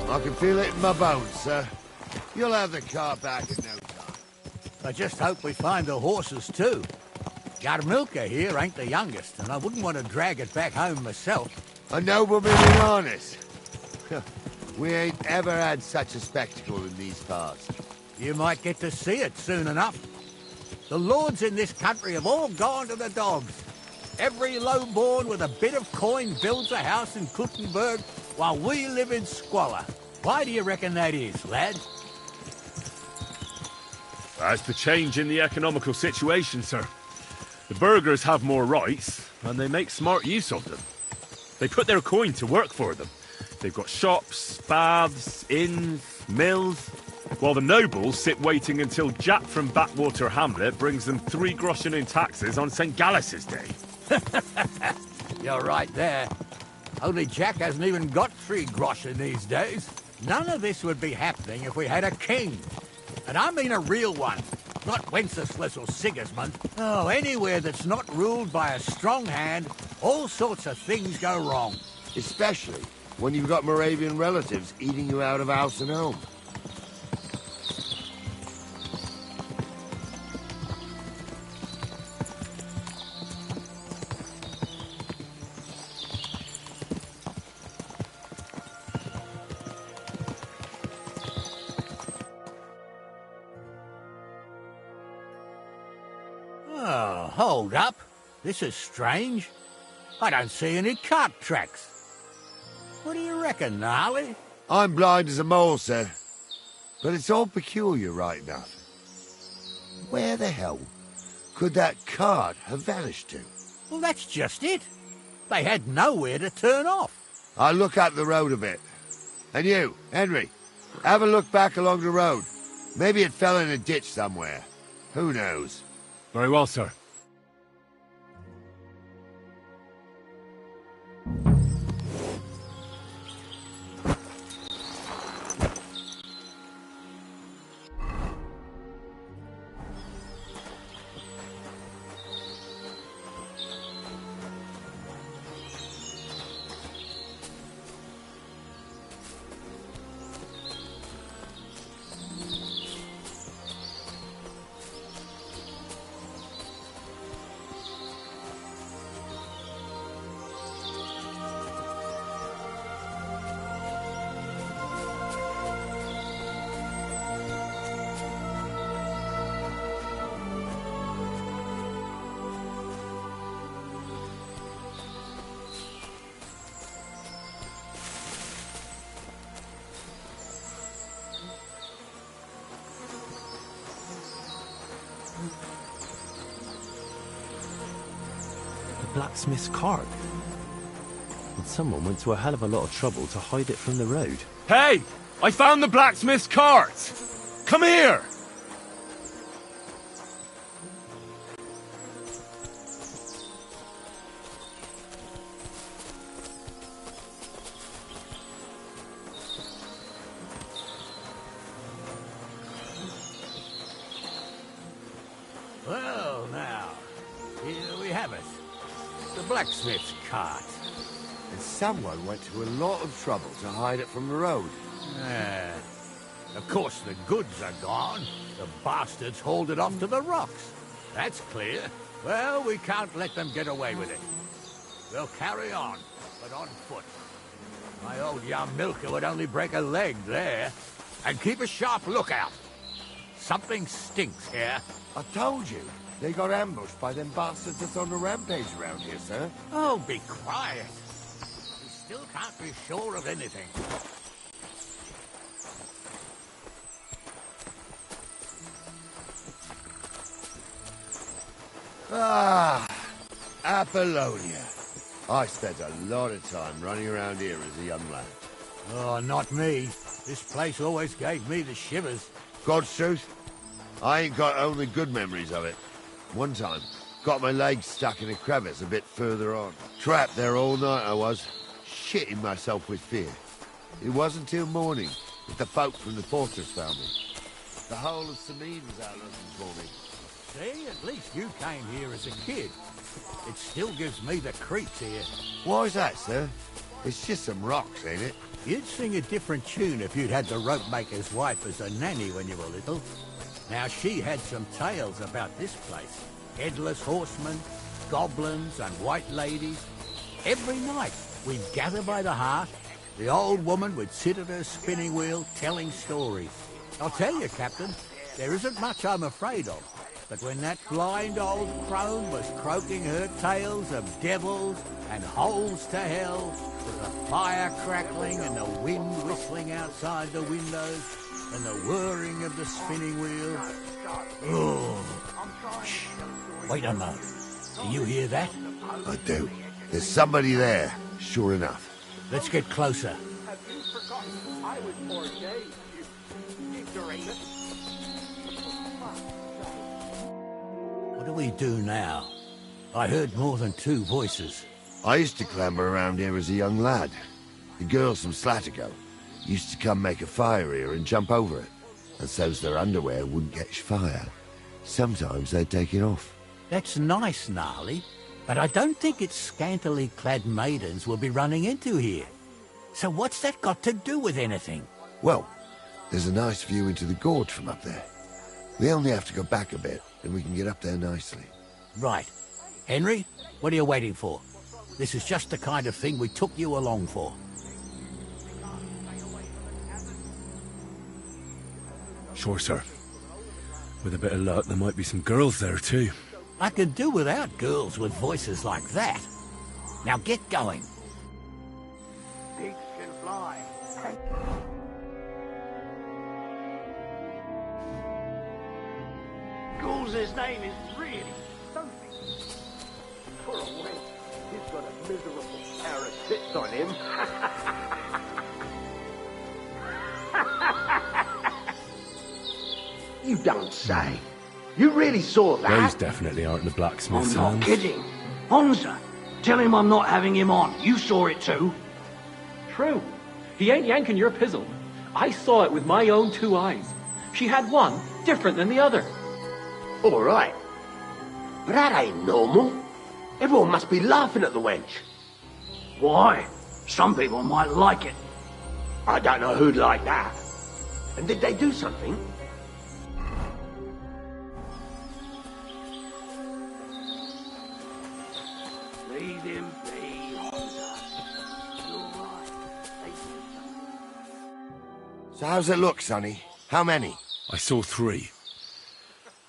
I can feel it in my bones, sir. You'll have the car back in no time. I just hope we find the horses, too. Yarmilka here ain't the youngest, and I wouldn't want to drag it back home myself. A nobleman in harness. We ain't ever had such a spectacle in these parts. You might get to see it soon enough. The lords in this country have all gone to the dogs. Every lowborn with a bit of coin builds a house in Kuttenberg while we live in squalor. Why do you reckon that is, lad? That's the change in the economical situation, sir. The burghers have more rights, and they make smart use of them. They put their coin to work for them. They've got shops, baths, inns, mills, while the nobles sit waiting until Jack from Backwater Hamlet brings them 3 groschen in taxes on St. Gallus's Day. You're right there. Only Jack hasn't even got 3 groschen these days. None of this would be happening if we had a king. And I mean a real one. Not Wenceslas or Sigismund. Oh, anywhere that's not ruled by a strong hand, all sorts of things go wrong. Especially when you've got Moravian relatives eating you out of house and home. Oh, hold up. This is strange. I don't see any cart tracks. What do you reckon, Gnarly? I'm blind as a mole, sir. But it's all peculiar, right enough. Where the hell could that cart have vanished to? Well, that's just it. They had nowhere to turn off. I'll look up the road a bit. And you, Henry, have a look back along the road. Maybe it fell in a ditch somewhere. Who knows? Very well, sir. blacksmith's cart. And someone went to a hell of a lot of trouble to hide it from the road. Hey! I found the blacksmith's cart! Come here! Well, now, here we have it. The blacksmith's cart. And someone went to a lot of trouble to hide it from the road. Ah. Of course, the goods are gone. The bastards hauled it off to the rocks. That's clear. Well, we can't let them get away with it. We'll carry on, but on foot. My old young milker would only break a leg there. And keep a sharp lookout. Something stinks here. I told you. They got ambushed by them bastards that's on the rampage around here, sir. Oh, be quiet. We still can't be sure of anything. Ah, Apollonia. I spent a lot of time running around here as a young lad. Oh, not me. This place always gave me the shivers. God's truth, I ain't got only good memories of it. One time, got my legs stuck in a crevice a bit further on. Trapped there all night I was, shitting myself with fear. It wasn't till morning that the folk from the fortress found me. The whole of Sameen was out looking for me. See, at least you came here as a kid. It still gives me the creeps here. Why's that, sir? It's just some rocks, ain't it? You'd sing a different tune if you'd had the rope maker's wife as a nanny when you were little. Now, she had some tales about this place. Headless horsemen, goblins and white ladies. Every night, we'd gather by the hearth. The old woman would sit at her spinning wheel telling stories. I'll tell you, Captain, there isn't much I'm afraid of. But when that blind old crone was croaking her tales of devils and holes to hell, with the fire crackling and the wind whistling outside the windows, and the whirring of the spinning wheel... Oh. Shh. Wait a moment. Do you hear that? I do. There's somebody there, sure enough. Let's get closer. Have you forgotten I was ordained, you ignoramus? What do we do now? I heard more than two voices. I used to clamber around here as a young lad. The girls from Slattergo used to come make a fire here and jump over it. And so's their underwear wouldn't catch fire. Sometimes they'd take it off. That's nice, Gnarly, but I don't think it's scantily clad maidens we'll be running into here. So what's that got to do with anything? Well, there's a nice view into the gorge from up there. We only have to go back a bit, and we can get up there nicely. Right. Henry, what are you waiting for? This is just the kind of thing we took you along for. Sure, sir. With a bit of luck, there might be some girls there, too. I could do without girls with voices like that. Now get going. Pigs can fly. Goul's name is really something. For a wench, he's got a miserable pair of tits on him. You don't say. You really saw that? Those definitely aren't the blacksmith's I'm not hands. kidding. Honza, tell him I'm not having him on. You saw it too. True. He ain't yanking your pizzle. I saw it with my own two eyes. She had one different than the other. All right. But that ain't normal. Everyone must be laughing at the wench. Why? Some people might like it. I don't know who'd like that. And did they do something? Leave him be, Honza. You're right. So how's it look, Sonny? How many? I saw 3.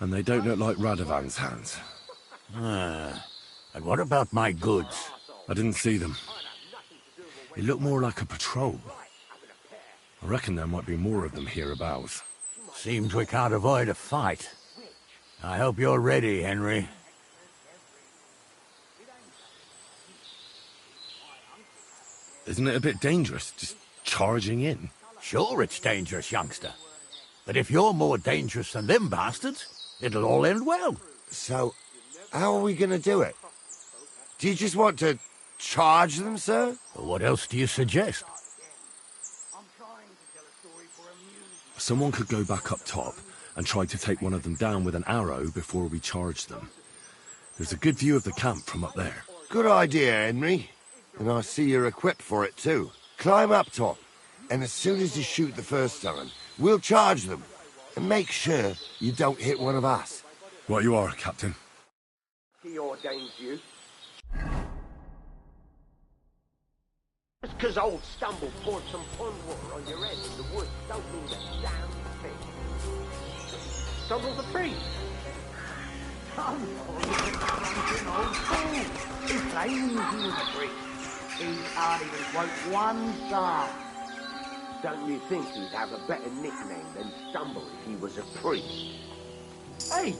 And they don't look like Radovan's hands. And what about my goods? I didn't see them. It looked more like a patrol. I reckon there might be more of them hereabouts. Seems we can't avoid a fight. I hope you're ready, Henry. Isn't it a bit dangerous, just charging in? Sure it's dangerous, youngster. But if you're more dangerous than them bastards, it'll all end well. So, how are we going to do it? Do you just want to charge them, sir? What else do you suggest? Someone could go back up top and try to take one of them down with an arrow before we charge them. There's a good view of the camp from up there. Good idea, Henry. And I see you're equipped for it, too. Climb up top, and as soon as you shoot the first time, we'll charge them. And make sure you don't hit one of us. Right you are, Captain. He ordains you. Just 'cause old Stumble poured some pond water on your head in the woods don't mean a damn thing. Stumble's a priest. Stumble is a drunken old fool. He claims he was a priest. He can't even quote one psalm. Don't you think he'd have a better nickname than Stumble if he was a priest? Hey,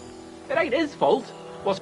it ain't his fault. What's...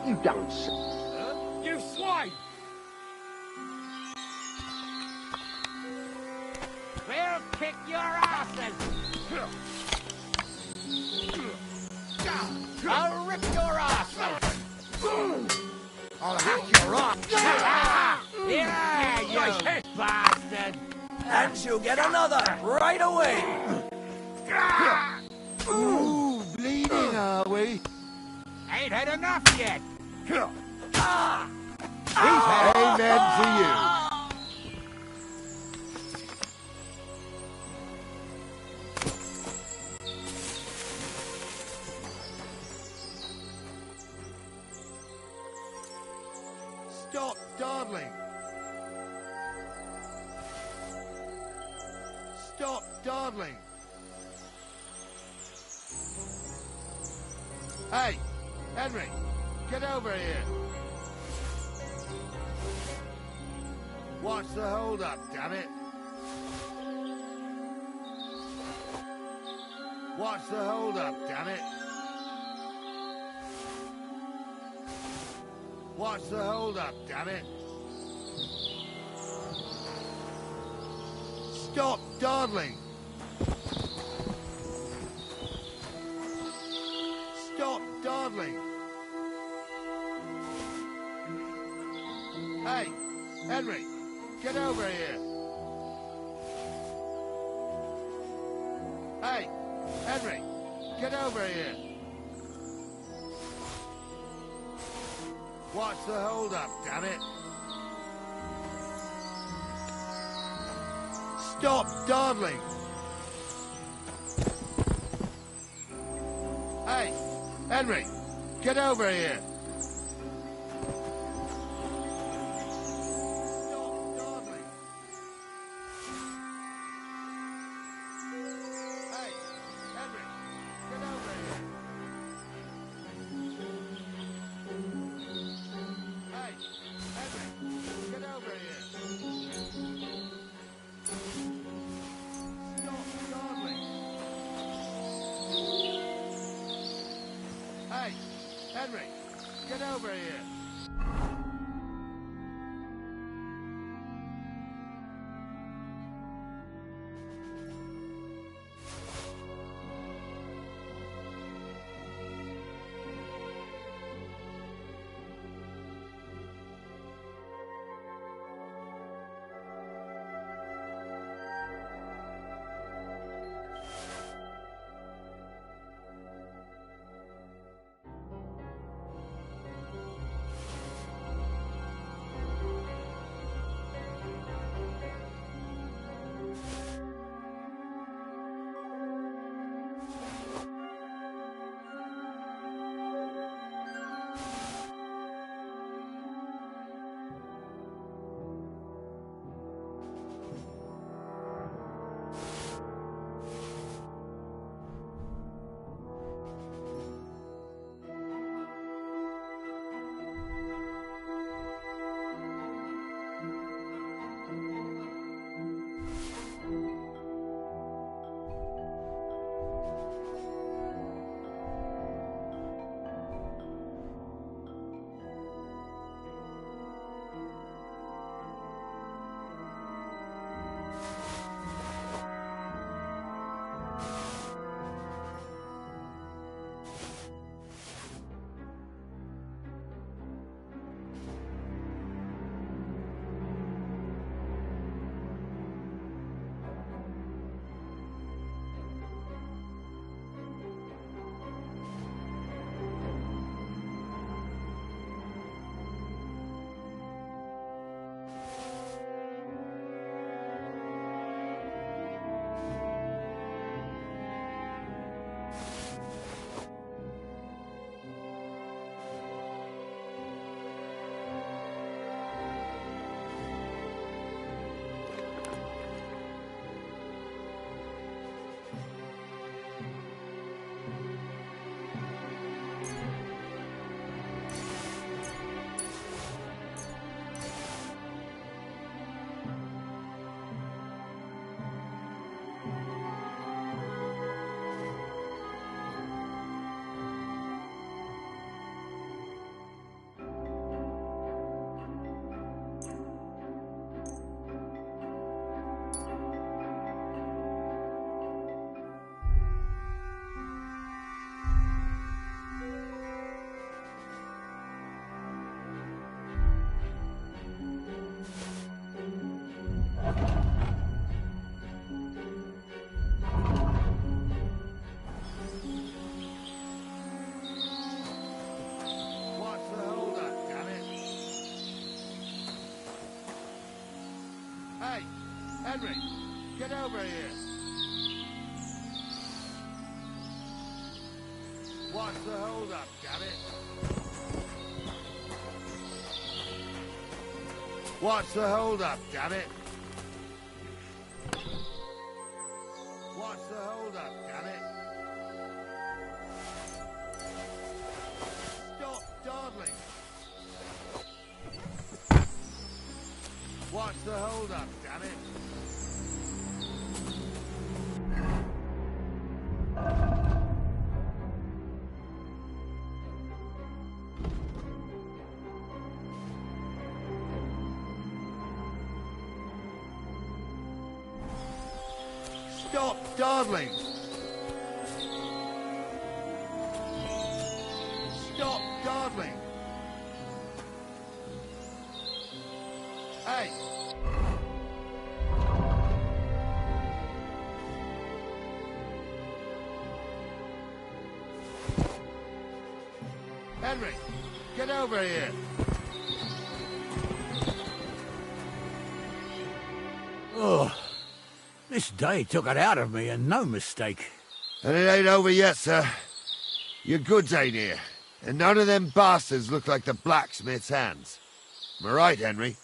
You don't see. You swine! We'll kick your asses! I'll rip your ass open! I'll hack your ass! Yeah, you bastard! And you'll get another right away! Ooh, bleeding, are we? Ain't had enough yet! Amen to you. Stop dawdling. Stop dawdling. Hey, Henry, get over here. What's the hold up, damn it? What's the hold up, damn it? What's the hold up, damn it? Stop dawdling. Stop dawdling. Hey, Henry, get over here. Hey, Henry, get over here. What's the hold up, damn it? Stop dawdling. Hey, Henry, get over here. Stop dawdling. Henry, get over here. Henry, get over here. What's the hold up, damn it? What's the hold up, damn it? What's the hold up, damn it? Stop dawdling. What's the hold up, damn it? Stop dawdling! Stop dawdling! Hey! Henry, get over here! Oh, this day took it out of me, and no mistake. And it ain't over yet, sir. Your goods ain't here, and none of them bastards look like the blacksmith's hands. Am I right, Henry?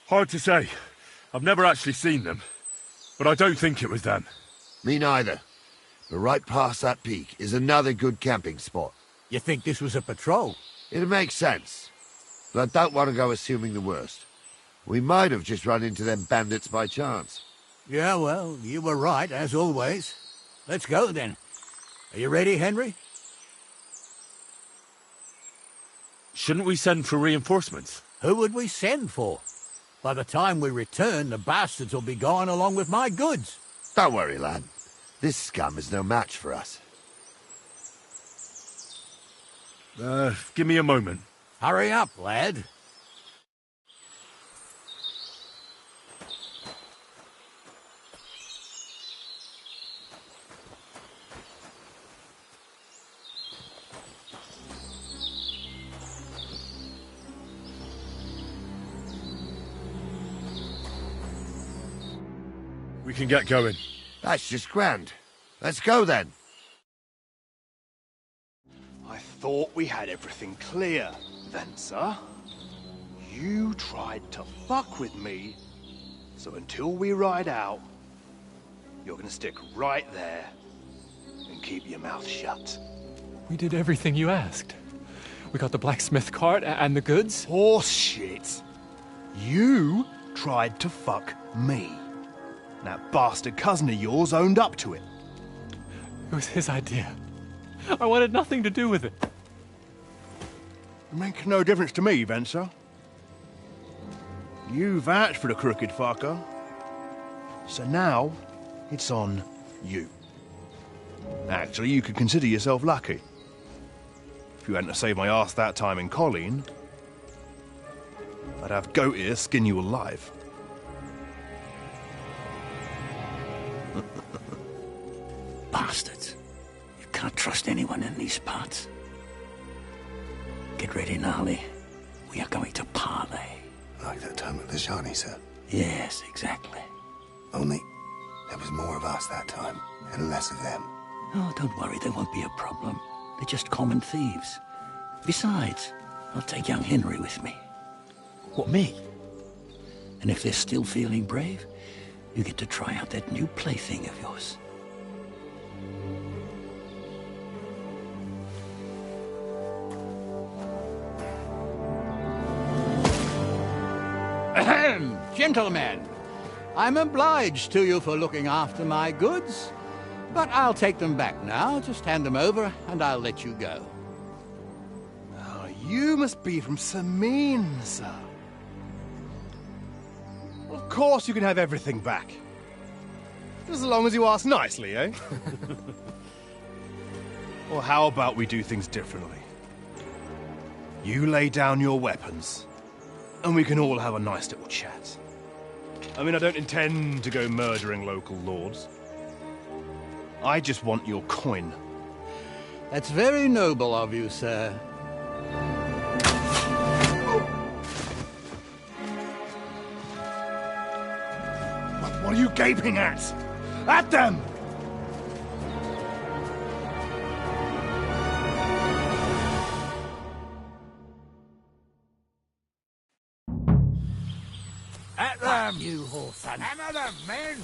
Hard to say. I've never actually seen them, but I don't think it was them. Me neither. But right past that peak is another good camping spot. You think this was a patrol? It makes sense. But I don't want to go assuming the worst. We might have just run into them bandits by chance. Yeah, well, you were right, as always. Let's go then. Are you ready, Henry? Shouldn't we send for reinforcements? Who would we send for? By the time we return, the bastards will be gone along with my goods. Don't worry, lad. This scum is no match for us. Give me a moment. Hurry up, lad. We can get going. That's just grand. Let's go then. I thought we had everything clear, Venser. You tried to fuck with me, so until we ride out, you're gonna stick right there and keep your mouth shut. We did everything you asked. We got the blacksmith cart and the goods. Horse shit. You tried to fuck me. That bastard cousin of yours owned up to it. It was his idea. I wanted nothing to do with it. It makes no difference to me, Venser. You vouched for the crooked fucker. So now, it's on you. Actually, you could consider yourself lucky. If you hadn't saved my ass that time in Colleen, I'd have goat ear skin you alive. Bastards. You can't trust anyone in these parts. Get ready, Gnarly. We are going to parley. Like that time at the Shani, sir? Yes, exactly. Only there was more of us that time, and less of them. Oh, don't worry, there won't be a problem. They're just common thieves. Besides, I'll take young Henry with me. What, me? And if they're still feeling brave, you get to try out that new plaything of yours. Ahem, gentlemen, I'm obliged to you for looking after my goods, but I'll take them back now. Just hand them over, and I'll let you go. Oh, you must be from Samin, sir. Of course you can have everything back. Just as long as you ask nicely, eh? Or how about we do things differently? You lay down your weapons, and we can all have a nice little chat. I mean, I don't intend to go murdering local lords. I just want your coin. That's very noble of you, sir. What are you gaping at? At them! At them, you whoreson. Hammer them, men!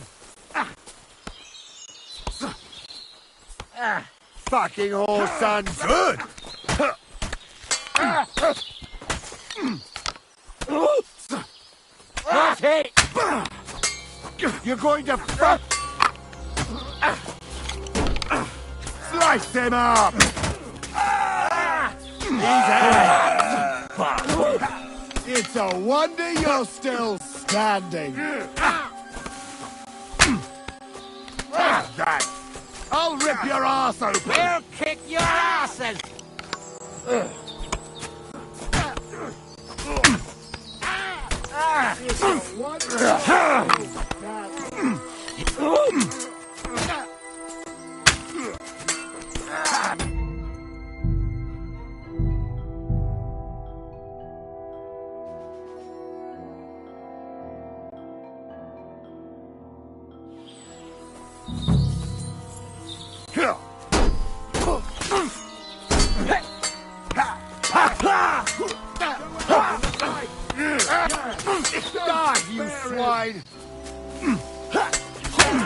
Fucking horse, son. Good! That's it! You're going to fuck. Slice him up. It's a wonder you're still standing. Have that. I'll rip your ass open. We'll kick your asses! It's a wonder. Die, you swine!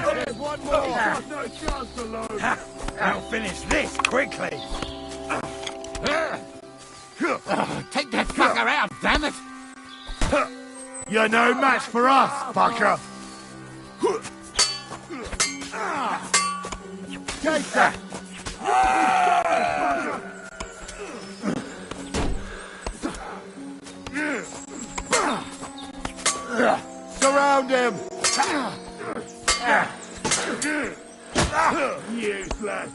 There's one more! No chance alone! I'll finish this quickly! Take that fucker out, damn it! You're no match for us, fucker! Take that! Surround him! Useless!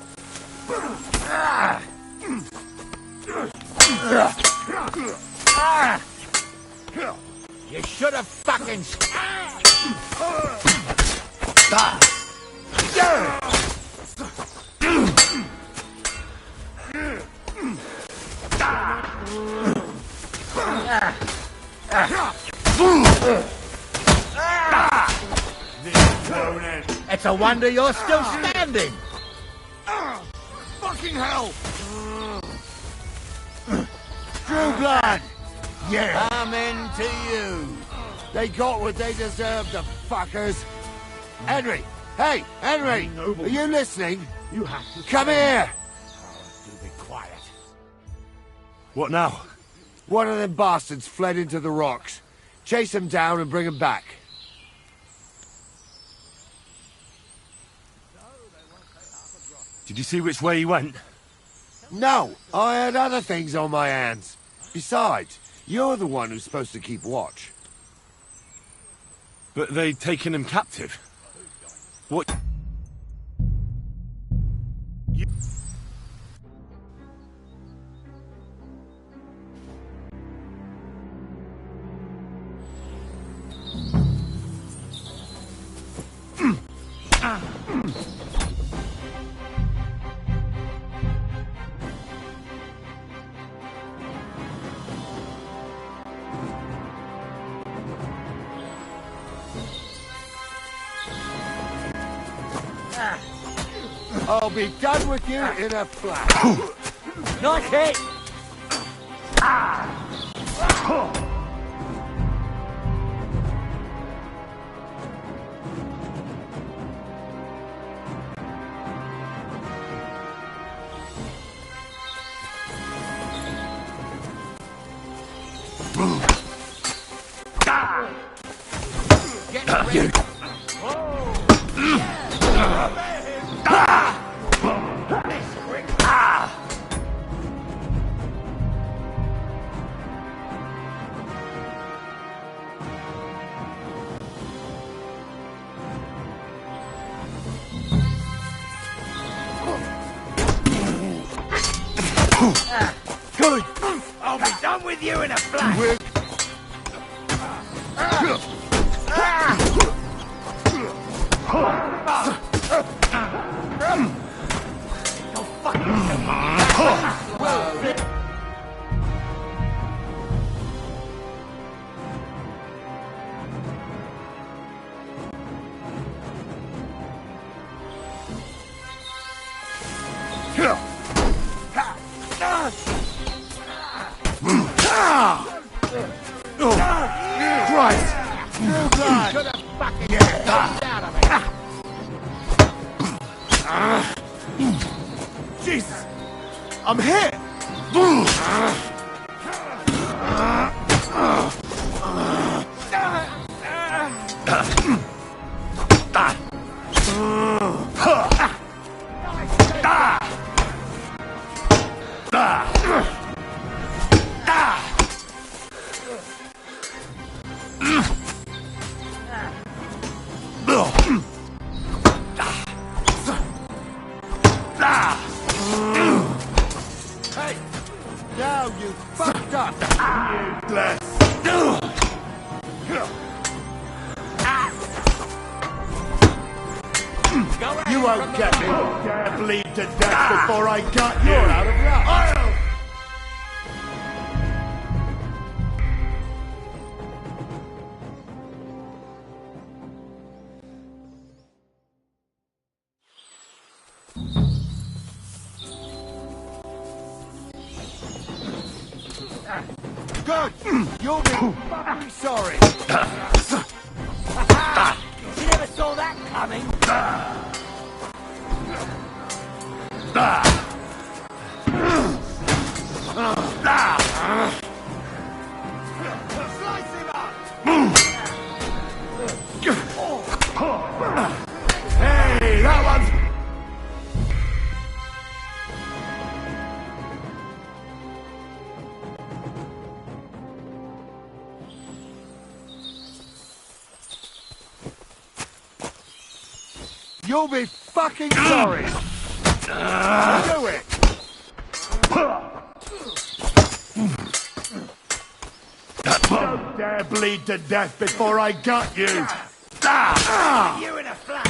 You should have fucking... It's a wonder you're still standing. Fucking hell! True blood! Yeah! Amen to you. They got what they deserved, the fuckers! Henry! Hey, Henry! Are you listening? You have to come here! Do be quiet. What now? One of them bastards fled into the rocks. Chase him down and bring him back. Did you see which way he went? No, I had other things on my hands. Besides, you're the one who's supposed to keep watch. But they'd taken him captive. What? I'll be done with you in a flash. Nice hit. Get ready. Good! I'll be done with you in a flash! Christ! Should have fucking get out of it. Jesus! I'm hit! Hey! Now you fucked up! Useless! You won't get me! Bleed to death before I got you! You're out of luck! Good! You'll be fucking sorry! You never saw that coming! Slice him up! Hey, that one's... You'll be fucking sorry! Do it! Don't dare bleed to death before I got you! You in a flash!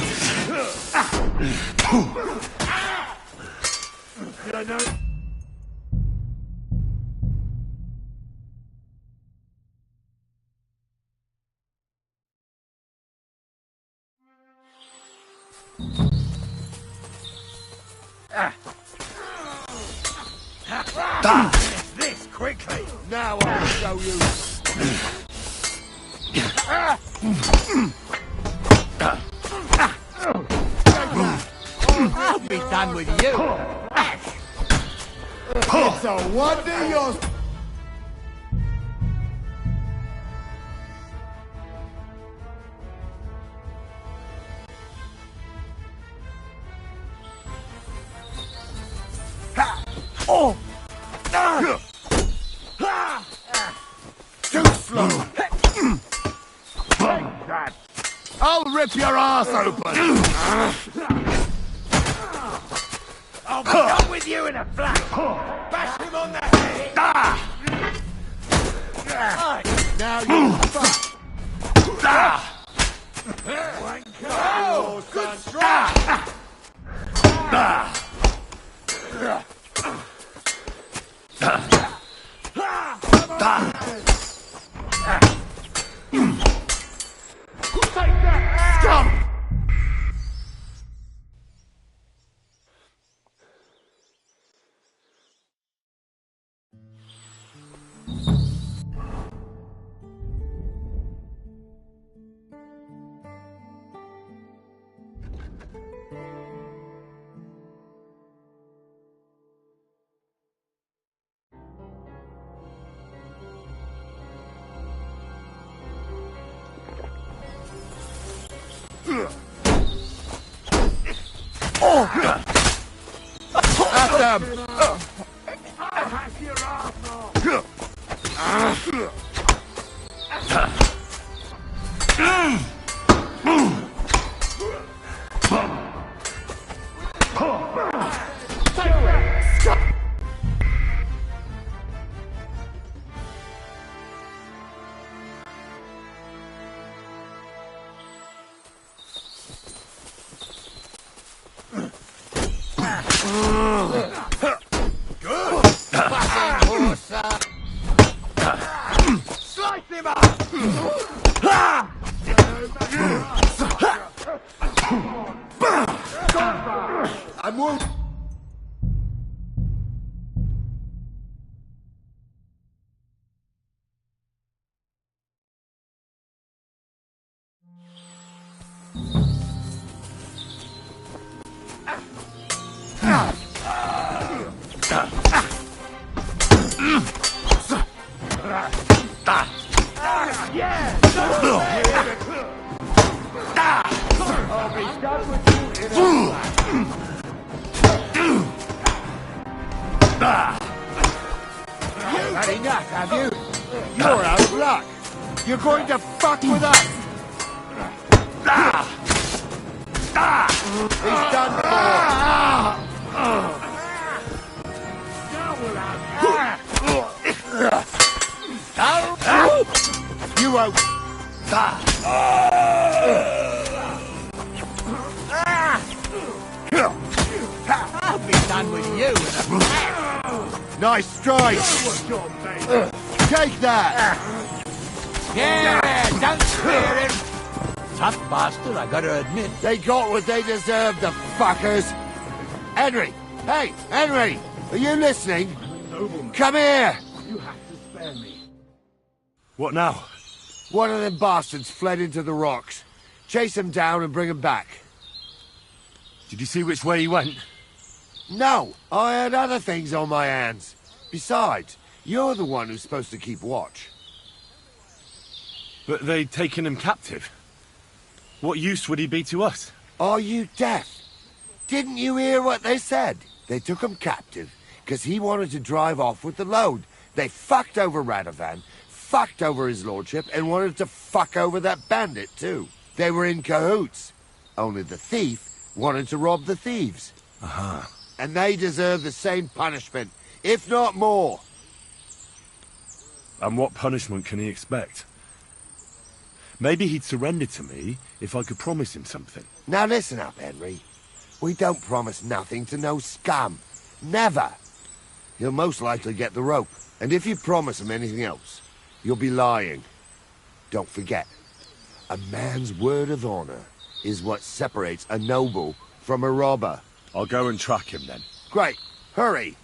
Finish this quickly! Now I'll show you! I'll be done with you. It's a wonder you're... Oh! Too slow! Take that! I'll rip your ass open! I'll be done with you in a flash! Bash him on the head! Now you fuck! Oh, good strike! Stop! At them! Slice him up! I'm wounded! I'll be done with you in a You've had enough, have you? You're out of luck! You're going to fuck with us! He's done for! You won't... I'll be done with you in a Nice strike! Take that! Yeah, don't scare him. Tough bastard, I gotta admit. They got what they deserved, the fuckers! Henry! Hey, Henry! Are you listening? Come here! You have to spare me. What now? One of them bastards fled into the rocks. Chase him down and bring him back. Did you see which way he went? No, I had other things on my hands. Besides, you're the one who's supposed to keep watch. But they'd taken him captive. What use would he be to us? Are you deaf? Didn't you hear what they said? They took him captive because he wanted to drive off with the load. They fucked over Radovan, fucked over his lordship, and wanted to fuck over that bandit too. They were in cahoots. Only the thief wanted to rob the thieves. Uh-huh. And they deserve the same punishment, if not more. And what punishment can he expect? Maybe he'd surrender to me if I could promise him something. Now listen up, Henry. We don't promise nothing to no scum. Never. He'll most likely get the rope. And if you promise him anything else, you'll be lying. Don't forget, a man's word of honor is what separates a noble from a robber. I'll go and track him then. Great. Hurry.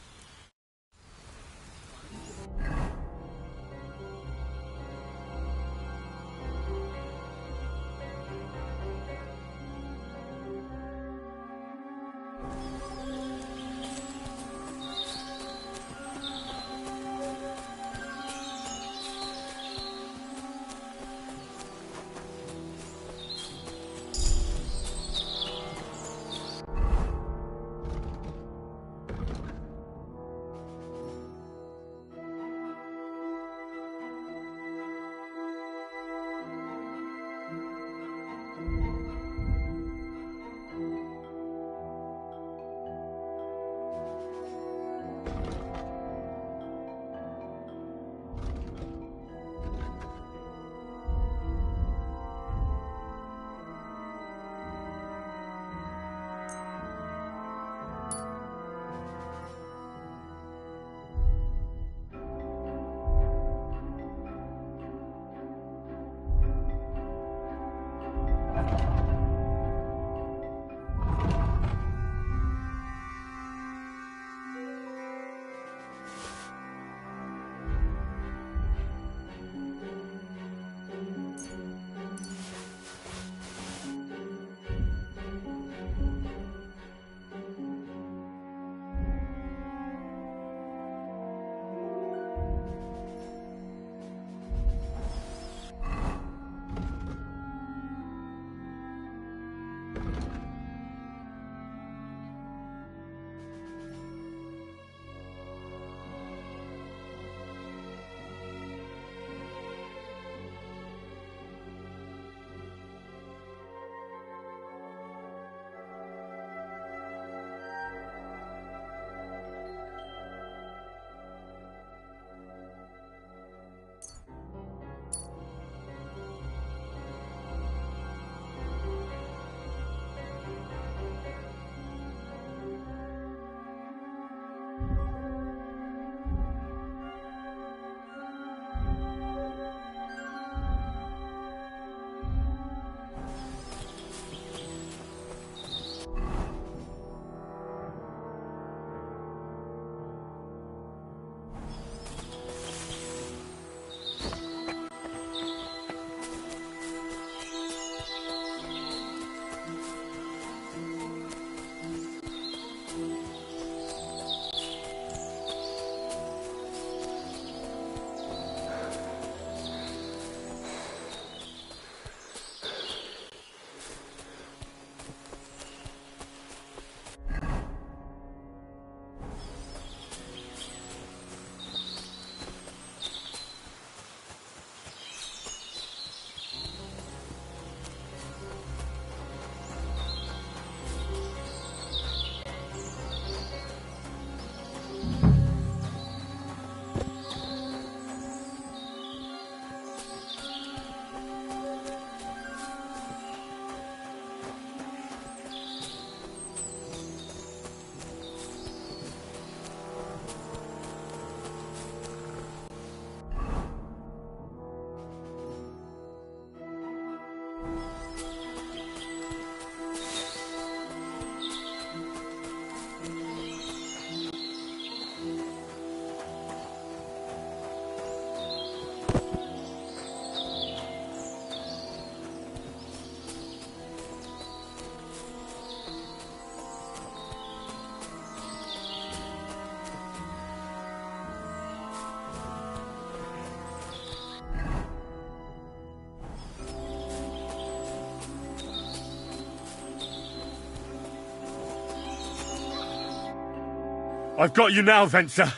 I've got you now, Venser.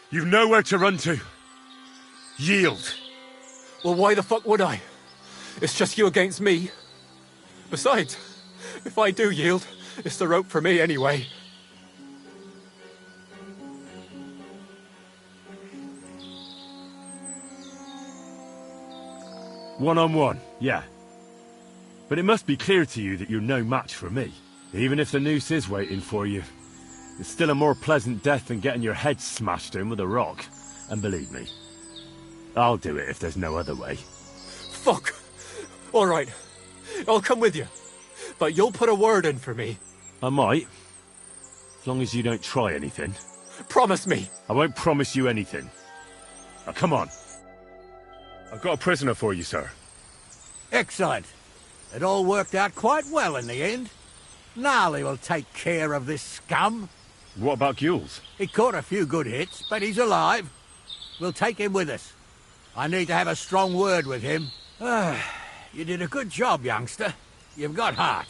You've nowhere to run to. Yield. Well, why the fuck would I? It's just you against me. Besides, If I do yield, it's the rope for me anyway. One-on-one, yeah. But it must be clear to you that you're no match for me. Even if the noose is waiting for you, it's still a more pleasant death than getting your head smashed in with a rock. And believe me, I'll do it if there's no other way. Fuck! All right, I'll come with you. But you'll put a word in for me. I might. As long as you don't try anything. Promise me. I won't promise you anything. Now, come on. I've got a prisoner for you, sir. Excellent. It all worked out quite well in the end. Gnarly will take care of this scum. What about Gules? He caught a few good hits, but he's alive. We'll take him with us. I need to have a strong word with him. You did a good job, youngster. You've got heart.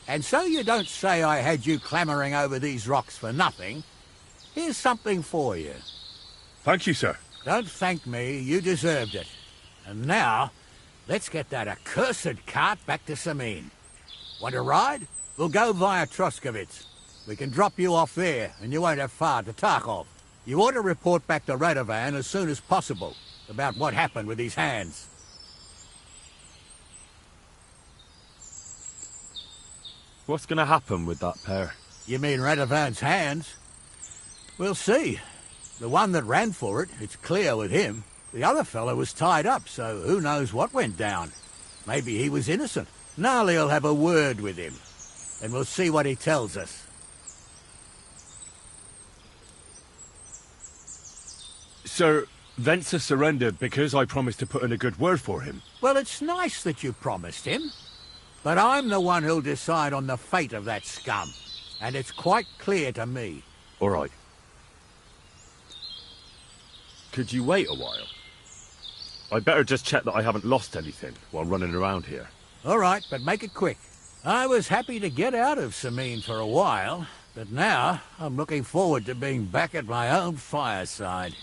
And so you don't say I had you clambering over these rocks for nothing. Here's something for you. Thank you, sir. Don't thank me. You deserved it. And now, let's get that accursed cart back to Samin. Want to ride? We'll go via Troskovitz. We can drop you off there, and you won't have far to Tarkov. You ought to report back to Radovan as soon as possible about what happened with his hands. What's going to happen with that pair? You mean Radovan's hands? We'll see. The one that ran for it, it's clear with him. The other fellow was tied up, so who knows what went down. Maybe he was innocent. Gnarly'll have a word with him, and we'll see what he tells us. Sir, Venza surrendered because I promised to put in a good word for him. Well, it's nice that you promised him, but I'm the one who'll decide on the fate of that scum, and it's quite clear to me. All right. Could you wait a while? I'd better just check that I haven't lost anything while running around here. All right, but make it quick. I was happy to get out of Samin for a while, but now I'm looking forward to being back at my own fireside.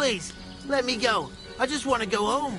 Please, let me go. I just want to go home.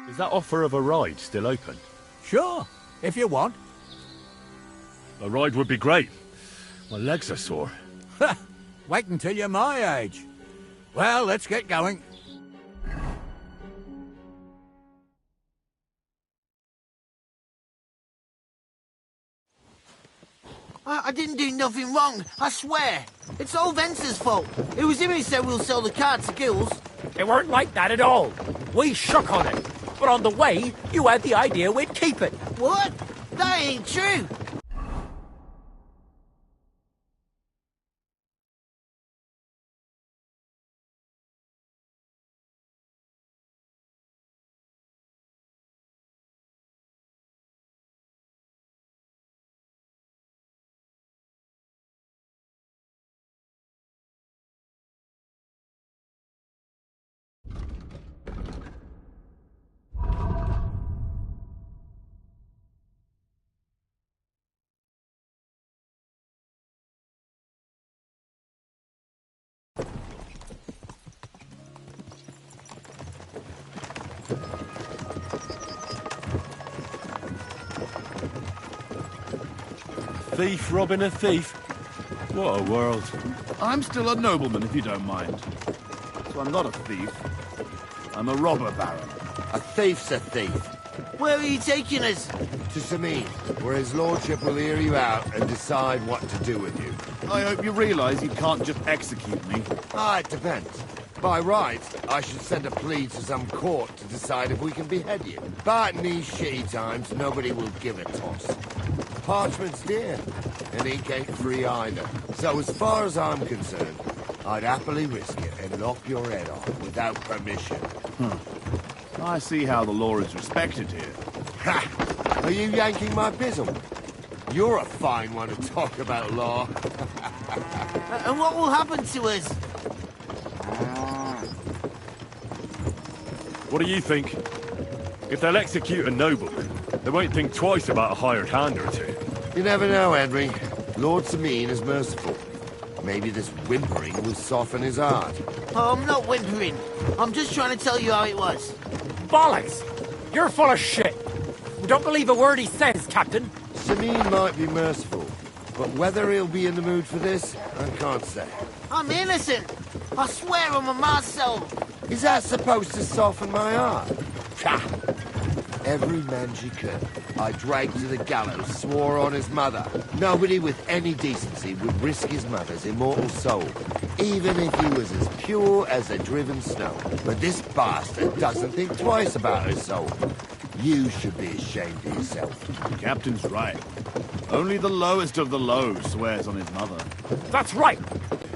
Is that offer of a ride still open? Sure, if you want. A ride would be great. My legs are sore. Wait until you're my age. Well, let's get going. I didn't do nothing wrong, I swear. It's all Vence's fault. It was him who said we'll sell the car to Gills. It weren't like that at all. We shook on it. But on the way, you had the idea we'd keep it. What? That ain't true. Thief robbing a thief? What a world. I'm still a nobleman, if you don't mind. So I'm not a thief. I'm a robber baron. A thief's a thief. Where are you taking us? To Sameen, where his lordship will hear you out and decide what to do with you. I hope you realise he can't just execute me. Ah, it depends. By rights, I should send a plea to some court to decide if we can behead you. But in these shitty times, nobody will give a toss. Parchment's dear, and ink ain't free either. So as far as I'm concerned, I'd happily risk it and lop your head off without permission. I see how the law is respected here. Ha! Are you yanking my pizzle? You're a fine one to talk about law. And what will happen to us? What do you think? If they'll execute a nobleman, they won't think twice about a hired hand or two. You never know, Henry. Lord Sameen is merciful. Maybe this whimpering will soften his heart. Oh, I'm not whimpering. I'm just trying to tell you how it was. Bollocks! You're full of shit! We don't believe a word he says, Captain. Sameen might be merciful, but whether he'll be in the mood for this, I can't say. I'm innocent. I swear on my ma's soul. Is that supposed to soften my heart? Pah! Every man she could, I dragged to the gallows, swore on his mother. Nobody with any decency would risk his mother's immortal soul, even if he was as pure as the driven snow. But this bastard doesn't think twice about her soul. You should be ashamed of yourself. The captain's right. Only the lowest of the low swears on his mother. That's right!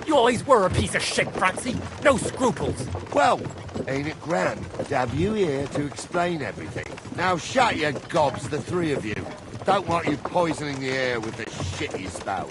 You always were a piece of shit, Francie. No scruples. Well, ain't it grand to have you here to explain everything? Now shut your gobs, the three of you. Don't want you poisoning the air with the shit you spout.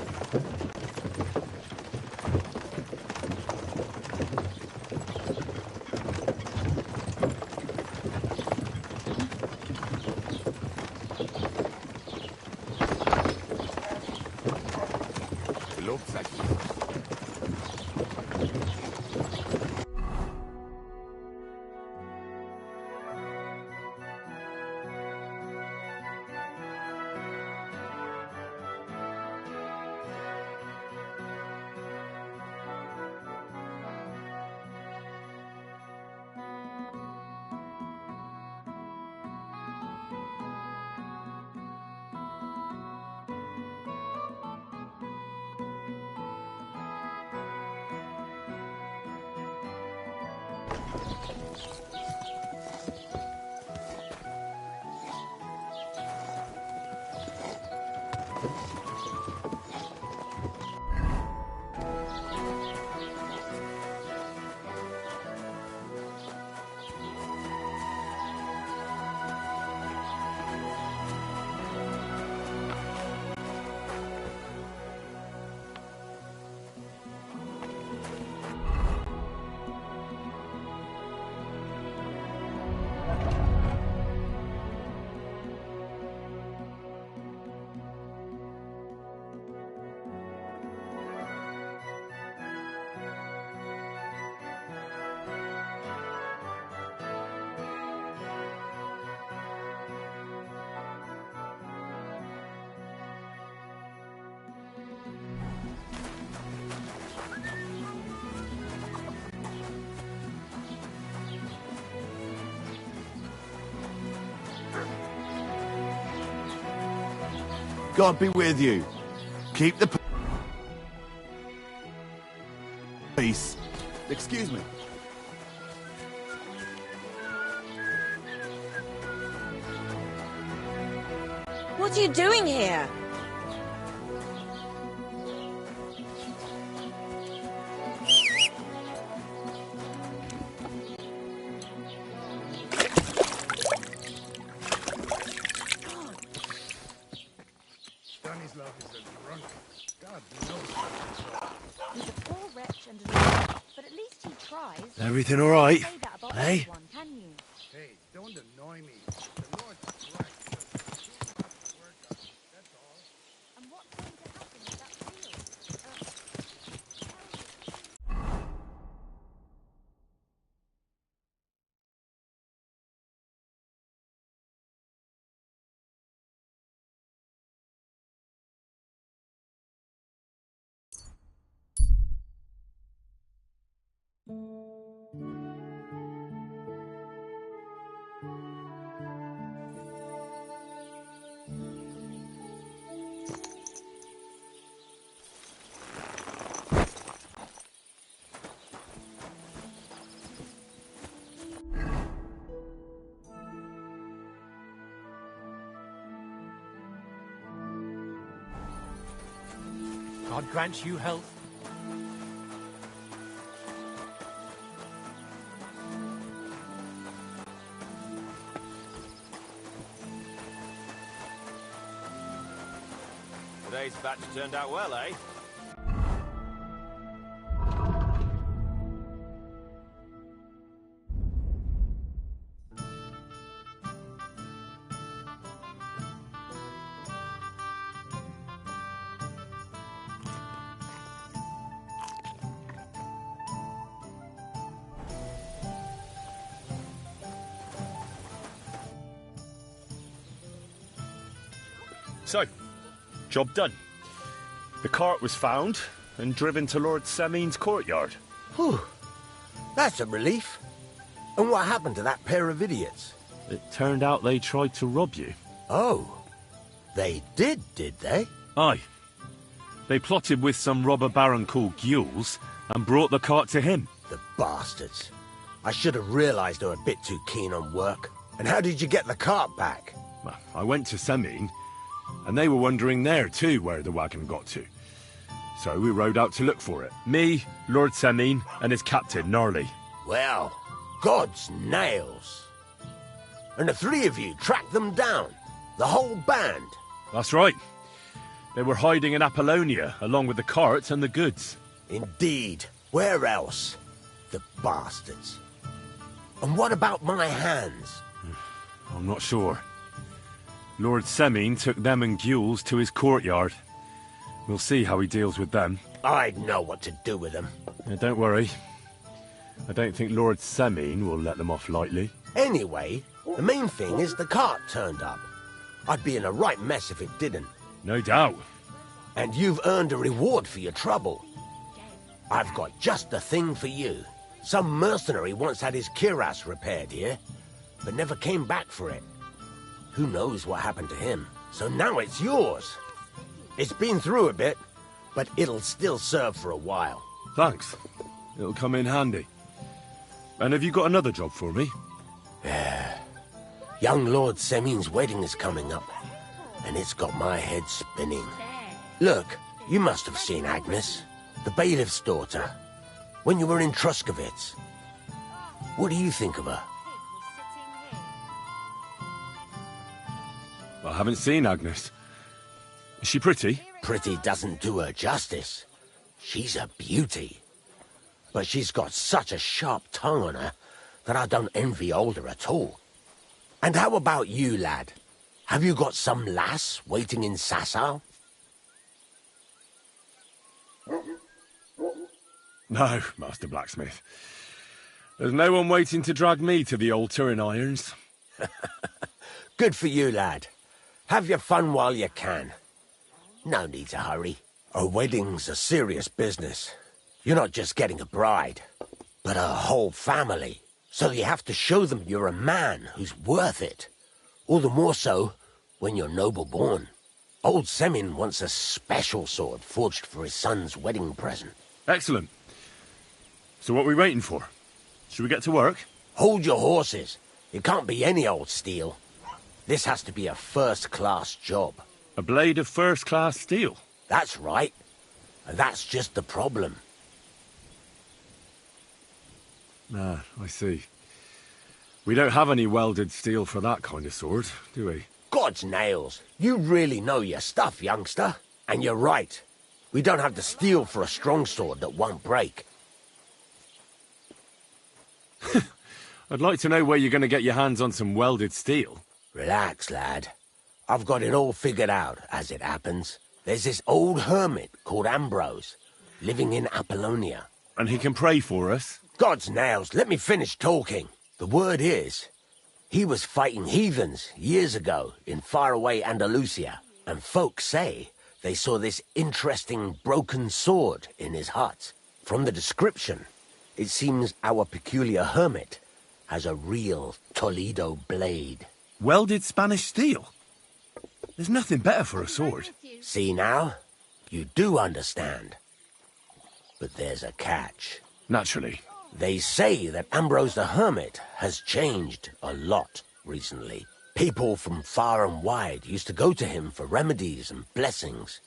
God be with you. Keep the peace. Excuse me. What are you doing here? Stanislav is a drunk. God knows. He's a poor wretch and a loser, but at least he tries. Everything all right? Say that about Hey? everyone, can you? Hey, don't annoy me. The Lord's Christ does too much work on me, that's all. And what's going to happen with that field? God grant you health. Turned out well, eh? So, job done. The cart was found and driven to Lord Semin's courtyard. Whew. That's a relief. And what happened to that pair of idiots? It turned out they tried to rob you. Oh. They did they? Aye. They plotted with some robber baron called Gules and brought the cart to him. The bastards. I should have realised they were a bit too keen on work. And how did you get the cart back? Well, I went to Semin, and they were wondering there too where the wagon got to. So we rode out to look for it. Me, Lord Semin, and his captain, Gnarly. Well, God's nails. And the three of you tracked them down? The whole band? That's right. They were hiding in Apollonia, along with the cart and the goods. Indeed. Where else? The bastards. And what about my hands? I'm not sure. Lord Semin took them and Gules to his courtyard. We'll see how he deals with them. I'd know what to do with them. Don't worry. I don't think Lord Semin will let them off lightly. Anyway, the main thing is the cart turned up. I'd be in a right mess if it didn't. No doubt. And you've earned a reward for your trouble. I've got just the thing for you. Some mercenary once had his cuirass repaired here, but never came back for it. Who knows what happened to him? So now it's yours. It's been through a bit, but it'll still serve for a while. Thanks. It'll come in handy. And have you got another job for me? Young Lord Semin's wedding is coming up, and it's got my head spinning. Look, you must have seen Agnes, the bailiff's daughter, when you were in Truscovitz. What do you think of her? I haven't seen Agnes. Is she pretty? Pretty doesn't do her justice. She's a beauty. But she's got such a sharp tongue on her that I don't envy older at all. And how about you, lad? Have you got some lass waiting in Sasau? No, Master Blacksmith. There's no one waiting to drag me to the altar in irons. Good for you, lad. Have your fun while you can. No need to hurry. A wedding's a serious business. You're not just getting a bride, but a whole family. So you have to show them you're a man who's worth it. All the more so when you're noble-born. Old Semin wants a special sword forged for his son's wedding present. Excellent. So what are we waiting for? Should we get to work? Hold your horses. It can't be any old steel. This has to be a first-class job. A blade of first-class steel? That's right. And that's just the problem. Ah, I see. We don't have any welded steel for that kind of sword, do we? God's nails. You really know your stuff, youngster. And you're right. We don't have the steel for a strong sword that won't break. I'd like to know where you're going to get your hands on some welded steel. Relax, lad. I've got it all figured out, as it happens. There's this old hermit called Ambrose, living in Apollonia. And he can pray for us? God's nails, let me finish talking. The word is, he was fighting heathens years ago in faraway Andalusia, and folks say they saw this interesting broken sword in his hut. From the description, it seems our peculiar hermit has a real Toledo blade. Welded Spanish steel? There's nothing better for a sword. See now? You do understand. But there's a catch. Naturally. They say that Ambrose the Hermit has changed a lot recently. People from far and wide used to go to him for remedies and blessings.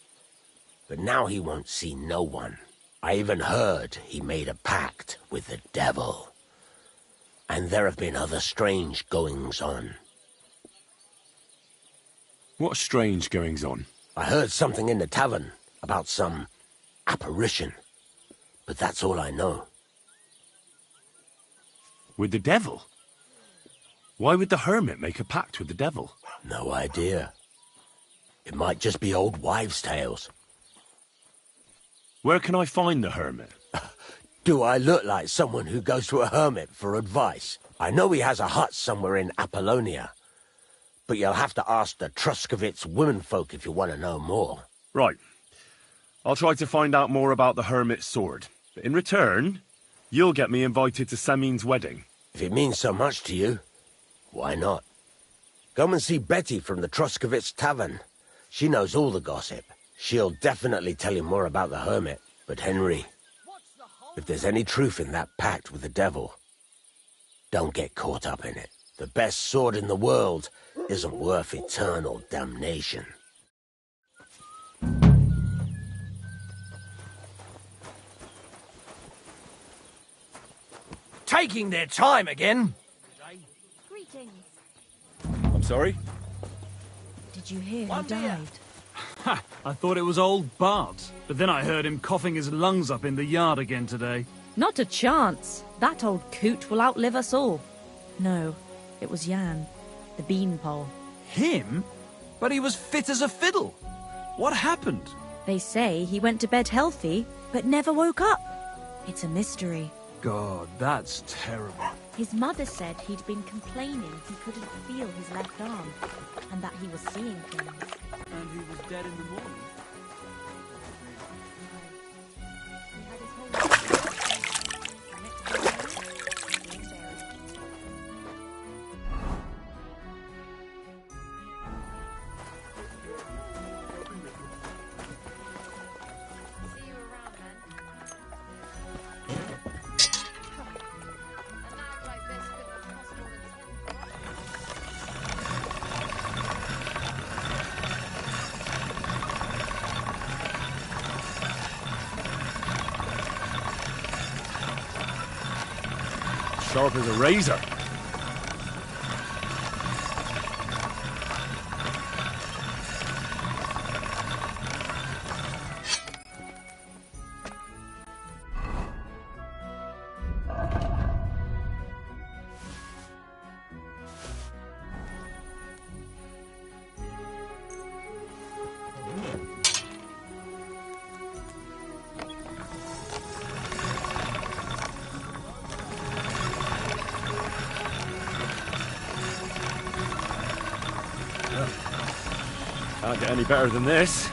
But now he won't see no one. I even heard he made a pact with the devil. And there have been other strange goings-on. What strange goings-on? I heard something in the tavern. about some apparition. But that's all I know. With the devil? Why would the hermit make a pact with the devil? No idea. It might just be old wives' tales. Where can I find the hermit? Do I look like someone who goes to a hermit for advice? I know he has a hut somewhere in Apollonia. But you'll have to ask the Truscovitz womenfolk if you want to know more. Right. I'll try to find out more about the hermit's sword. But in return, you'll get me invited to Semin's wedding. If it means so much to you, why not? Come and see Betty from the Truscovitz Tavern. She knows all the gossip. She'll definitely tell you more about the hermit. But Henry, if there's any truth in that pact with the devil, don't get caught up in it. The best sword in the world isn't worth eternal damnation. Taking their time again. Greetings. I'm sorry? Did you hear who died? Ha! I thought it was old Bart, but then I heard him coughing his lungs up in the yard again today. Not a chance. That old coot will outlive us all. No, it was Jan, the beanpole. Him? But he was fit as a fiddle. What happened? They say he went to bed healthy, but never woke up. It's a mystery. God, that's terrible. His mother said he'd been complaining he couldn't feel his left arm, and that he was seeing things. And he was dead in the morning. Sharp as a razor. Can't get any better than this.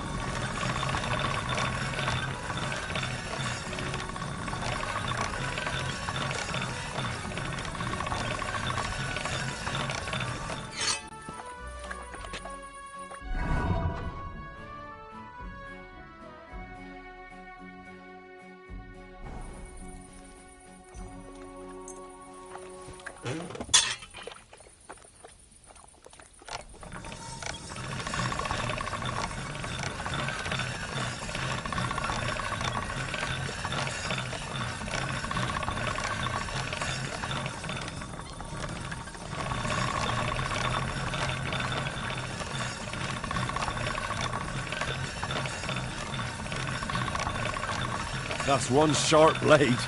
That's one sharp blade.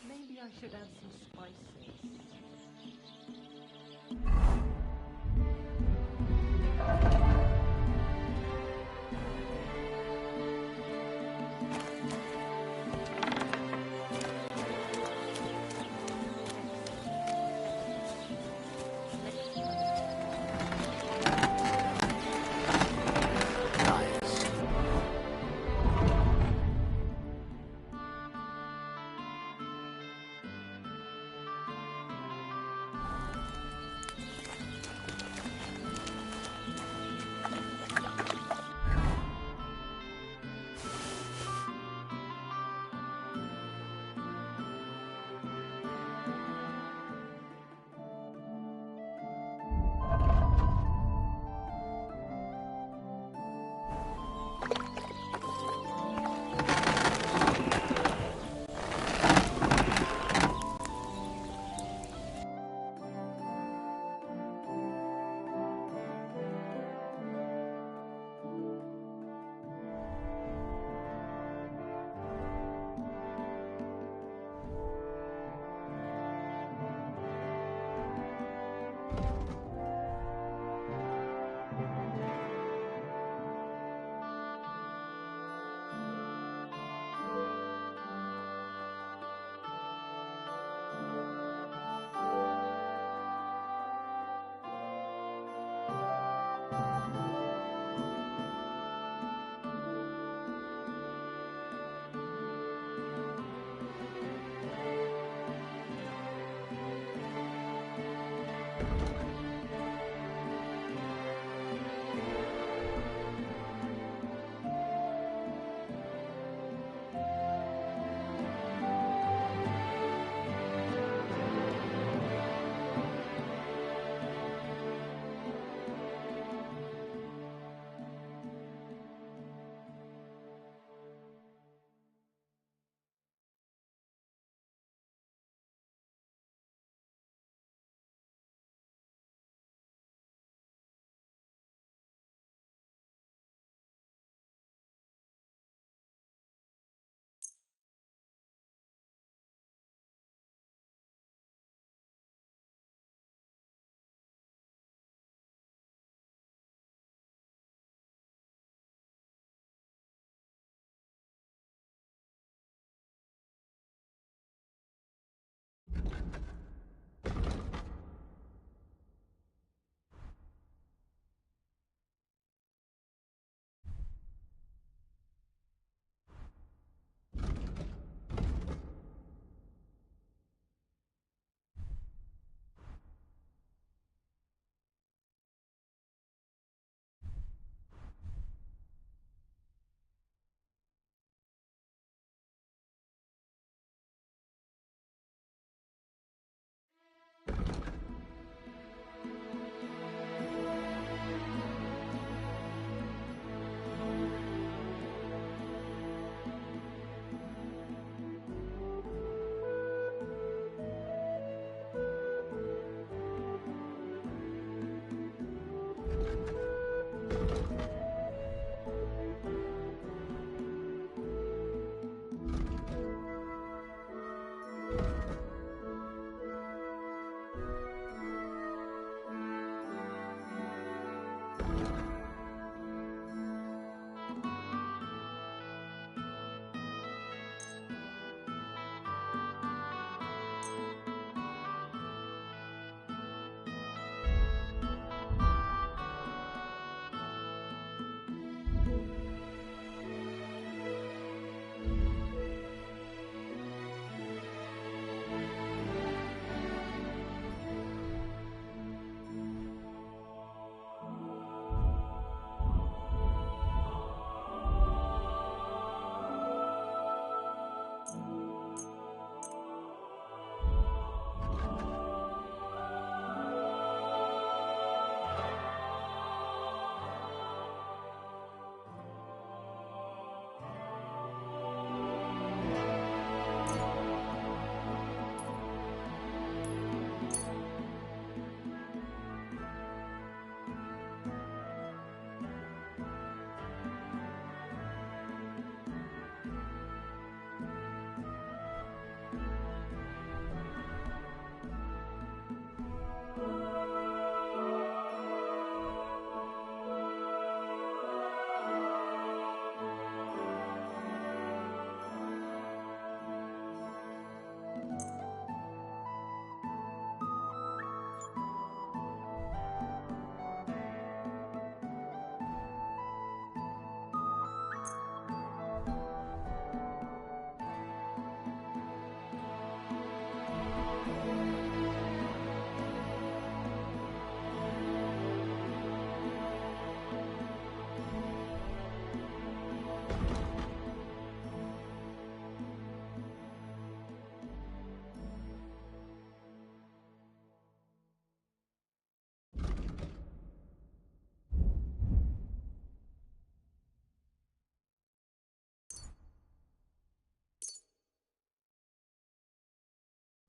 Maybe I should add some spices.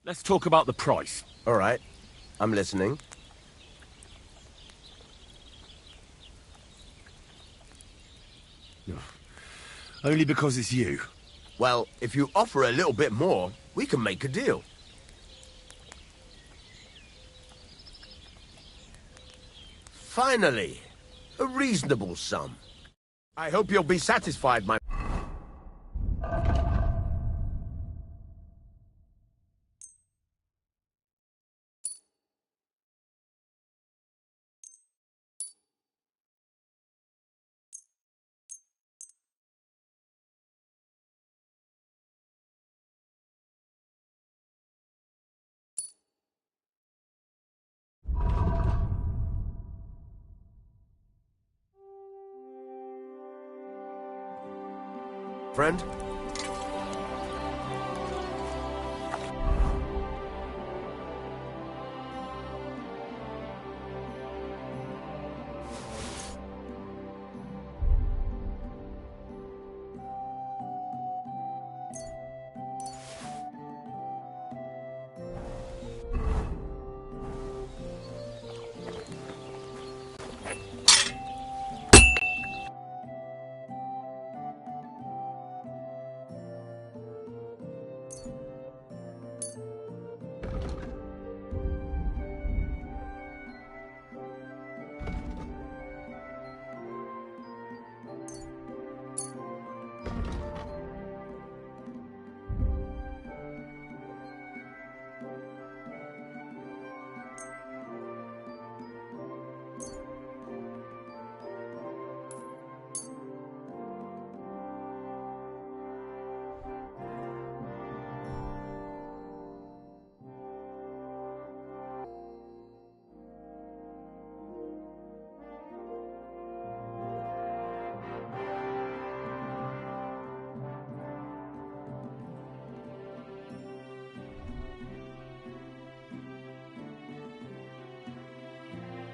Let's talk about the price. All right. I'm listening. Only because it's you. Well, if you offer a little bit more, we can make a deal. Finally, a reasonable sum. I hope you'll be satisfied, my... Friend?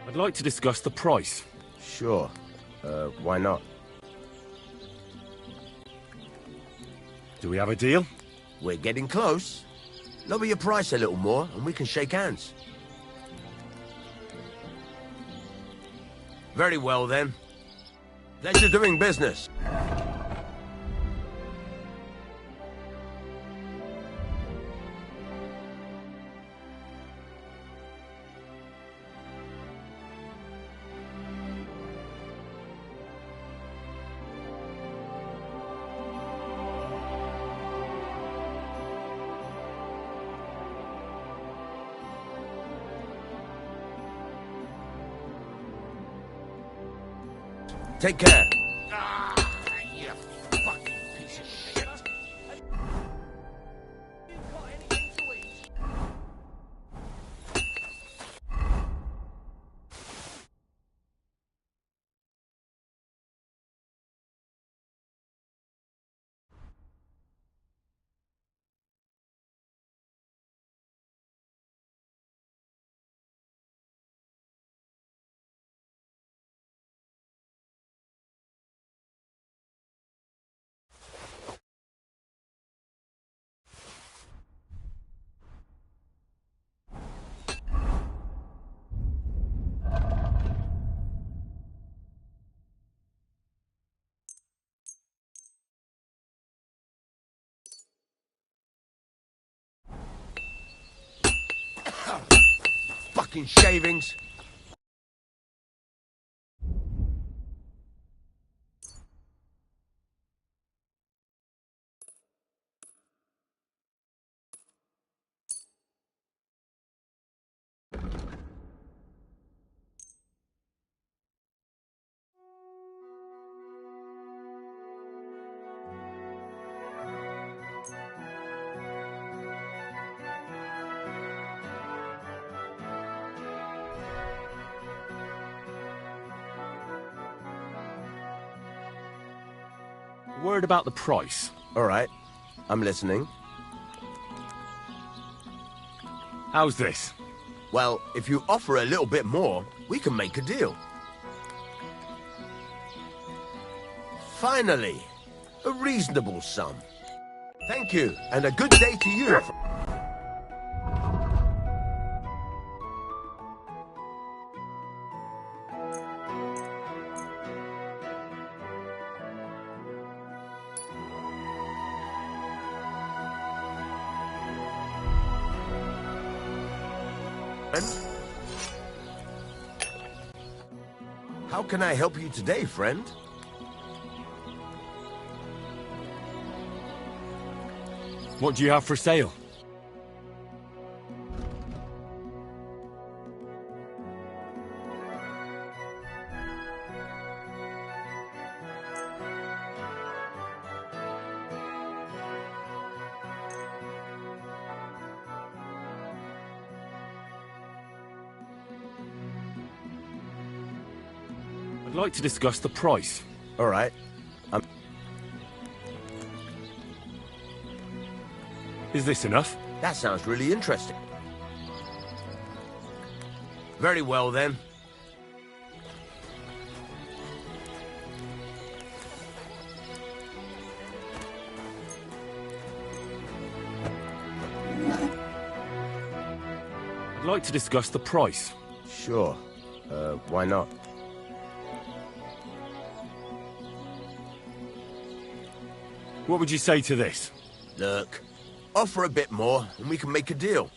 I'd like to discuss the price. Sure. Why not? Do we have a deal? We're getting close. Lower your price a little more and we can shake hands. Very well then. Pleasure doing business. Take care. You fucking piece of shit. Fucking shavings. Word about the price. All right. I'm listening. How's this? Well, if you offer a little bit more, we can make a deal. Finally, a reasonable sum. Thank you, and a good day to you. How can I help you today, friend? What do you have for sale? I'd like to discuss the price. All right. Is this enough? That sounds really interesting. Very well, then. I'd like to discuss the price. Sure. Why not? What would you say to this? Look, offer a bit more and we can make a deal.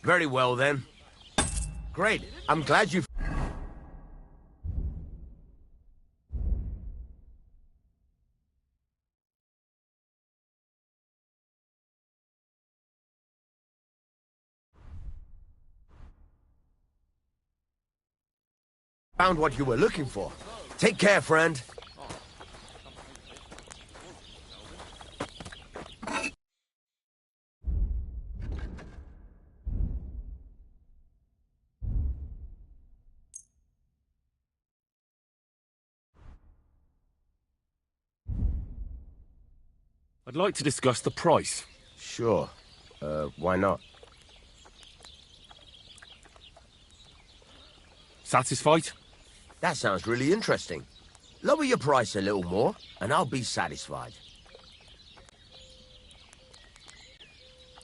Very well, then. Great. I'm glad you... found what you were looking for. Take care, friend. I'd like to discuss the price. Sure. Why not? Satisfied? That sounds really interesting. Lower your price a little more, and I'll be satisfied.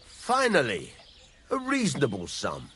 Finally, a reasonable sum.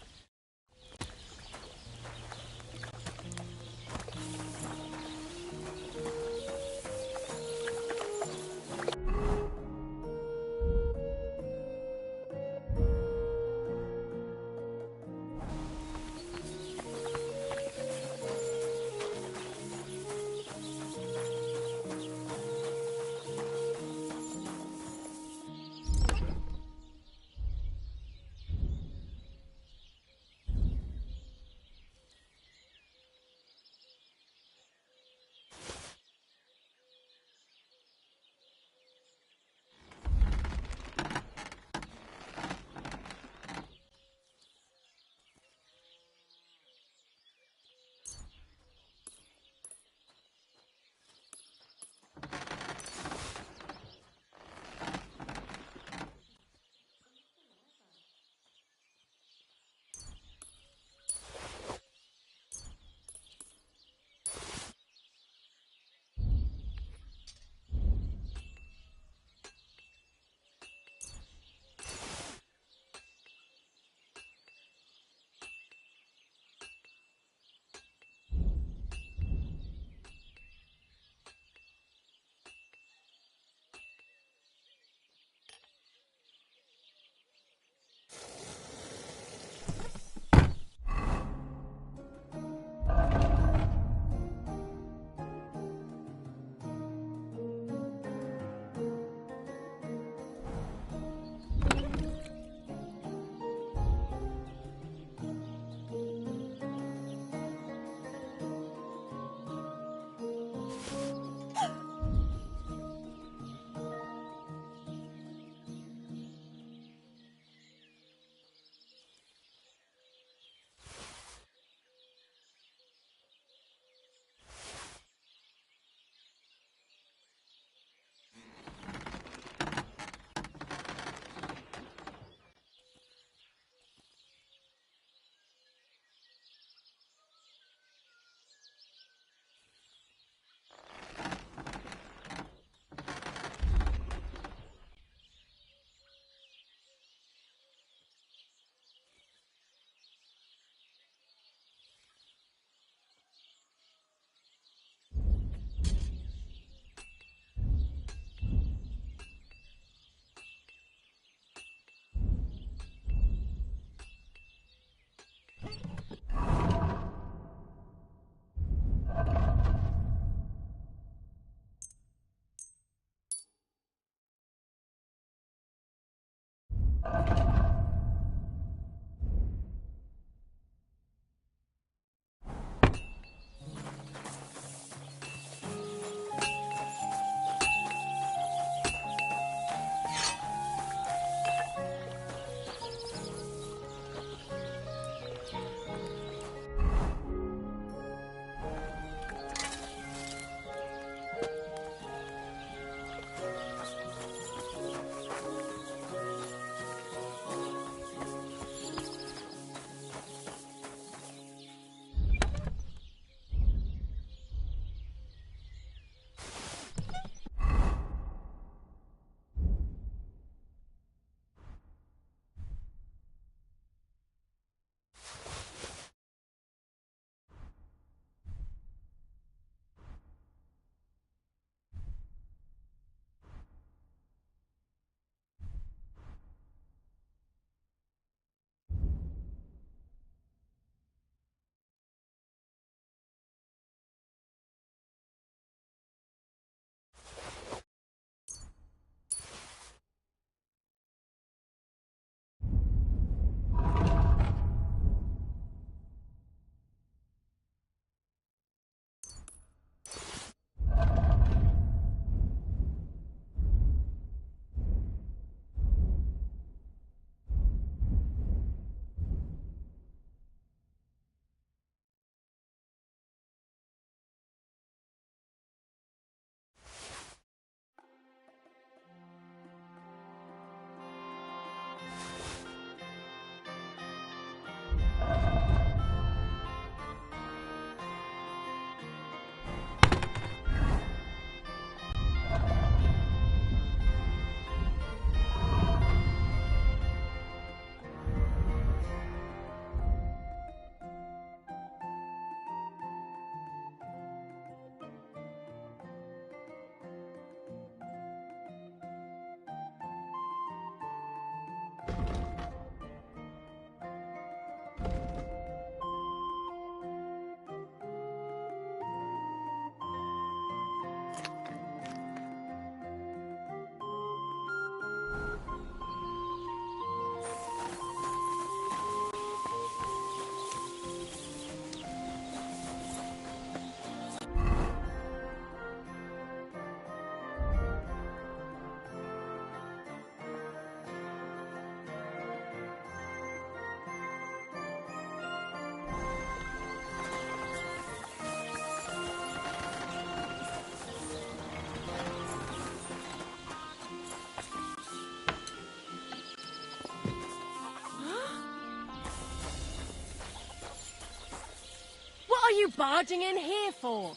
What are you barging in here for?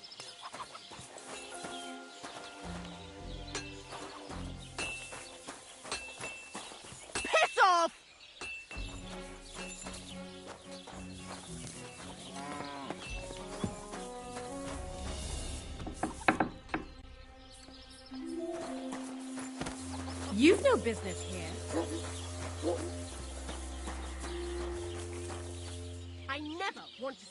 Piss off! You've no business here. I never want to...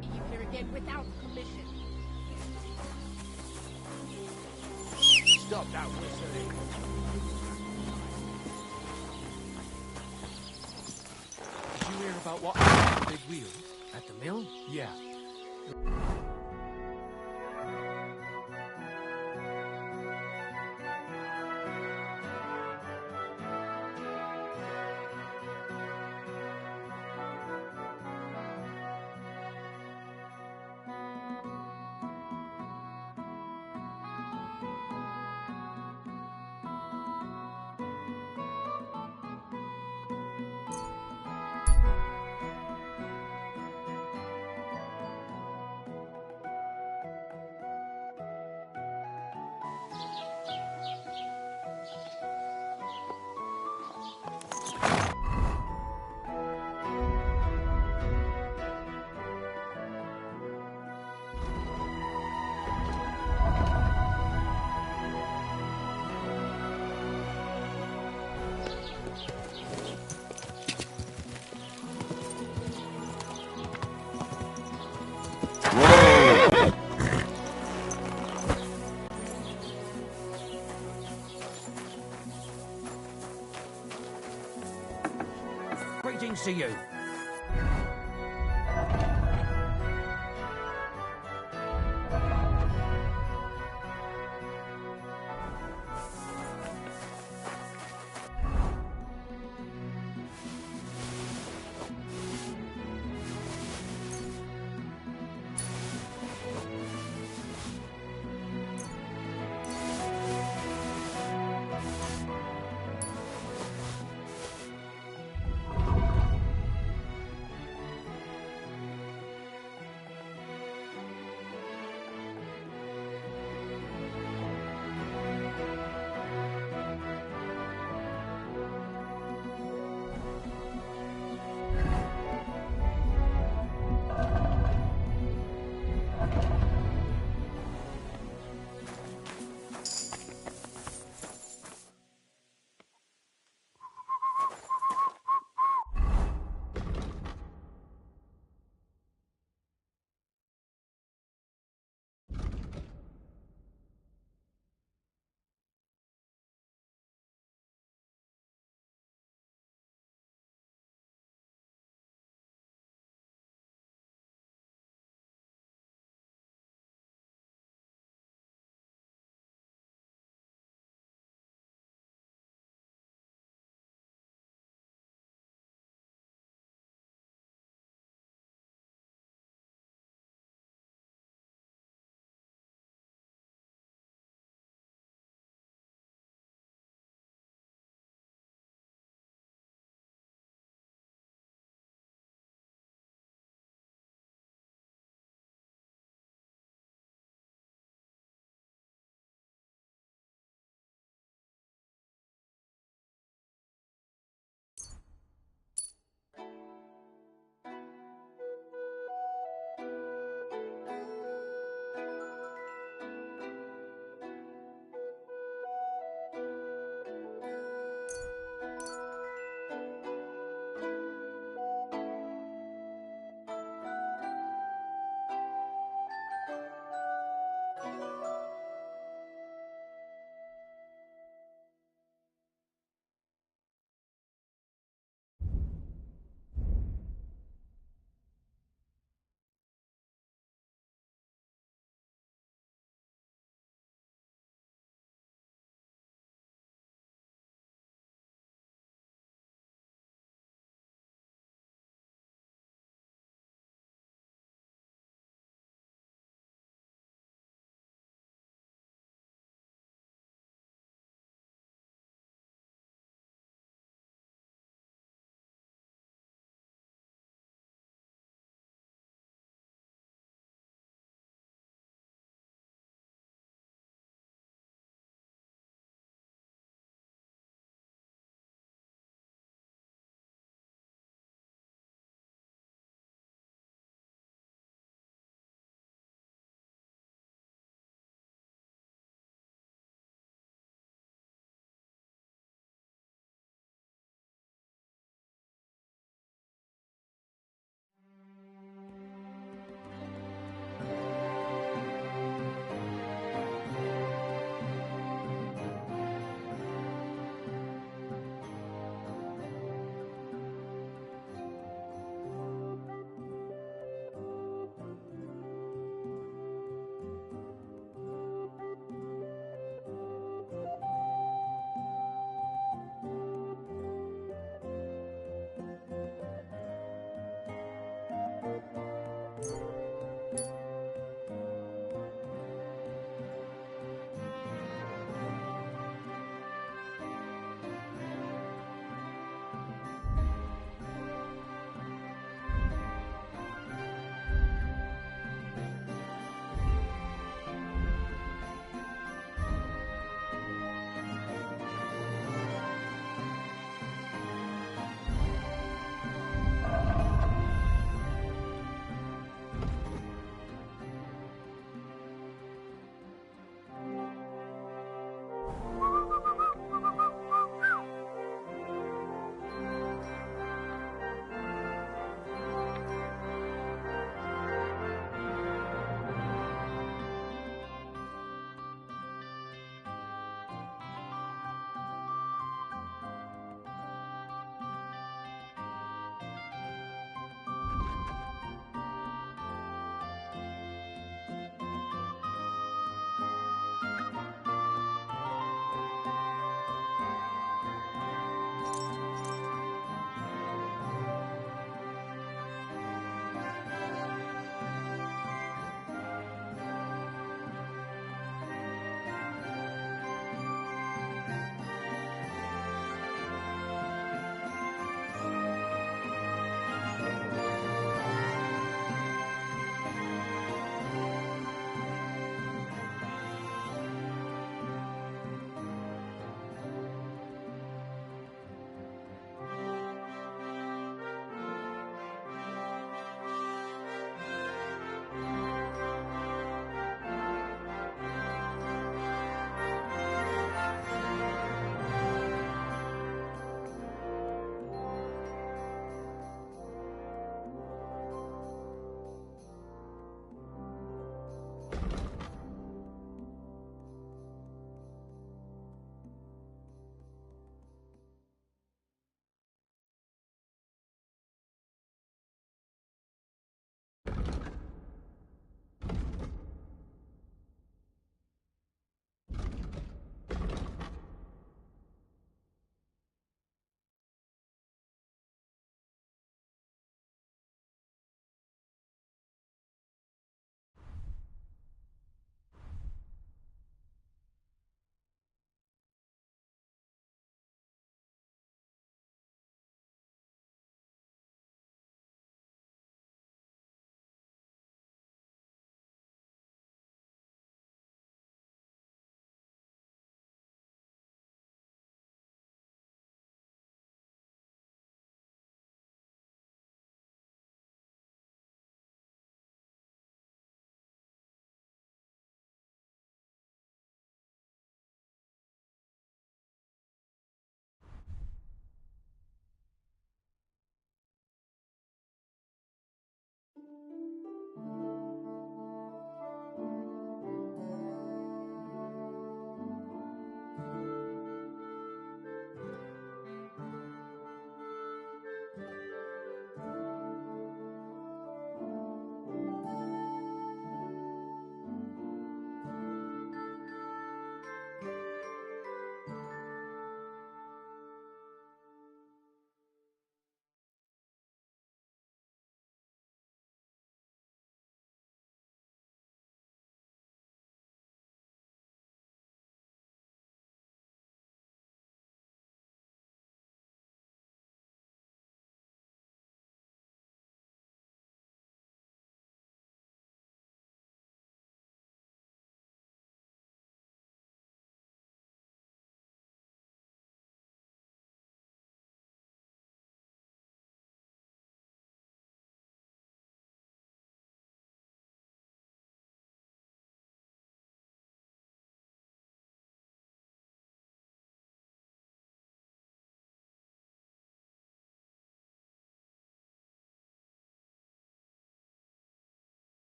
You here again without permission. Stop that whistling. Did you hear about what happened to Big Wheel at the mill? Yeah. to you.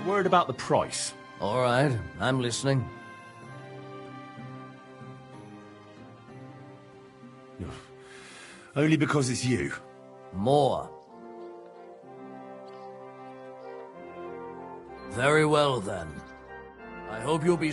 Word about the price. All right, I'm listening. Only because it's you. More. Very well, then. I hope you'll be...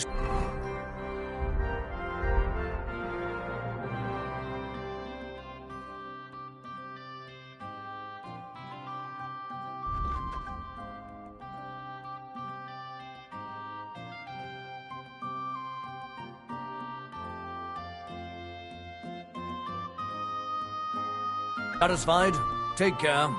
Satisfied? Take care.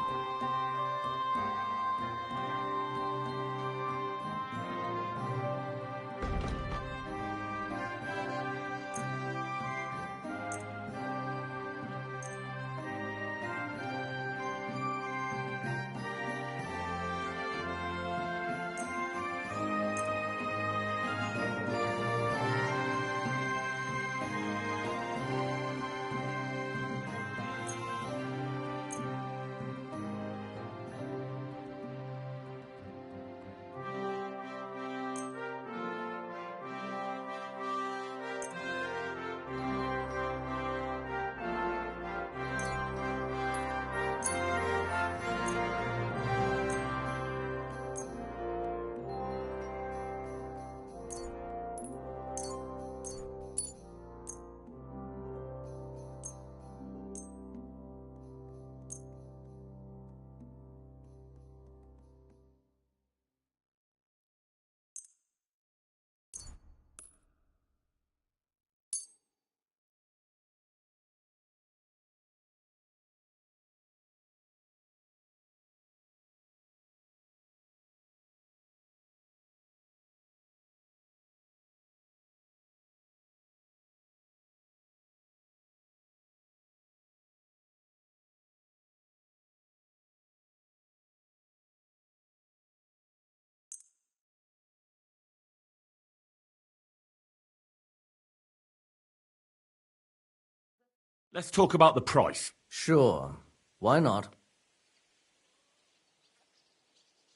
Let's talk about the price. Sure. Why not?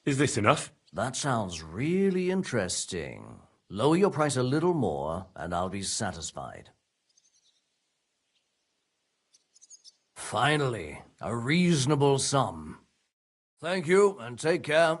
Is this enough? That sounds really interesting. Lower your price a little more, and I'll be satisfied. Finally, a reasonable sum. Thank you, and take care.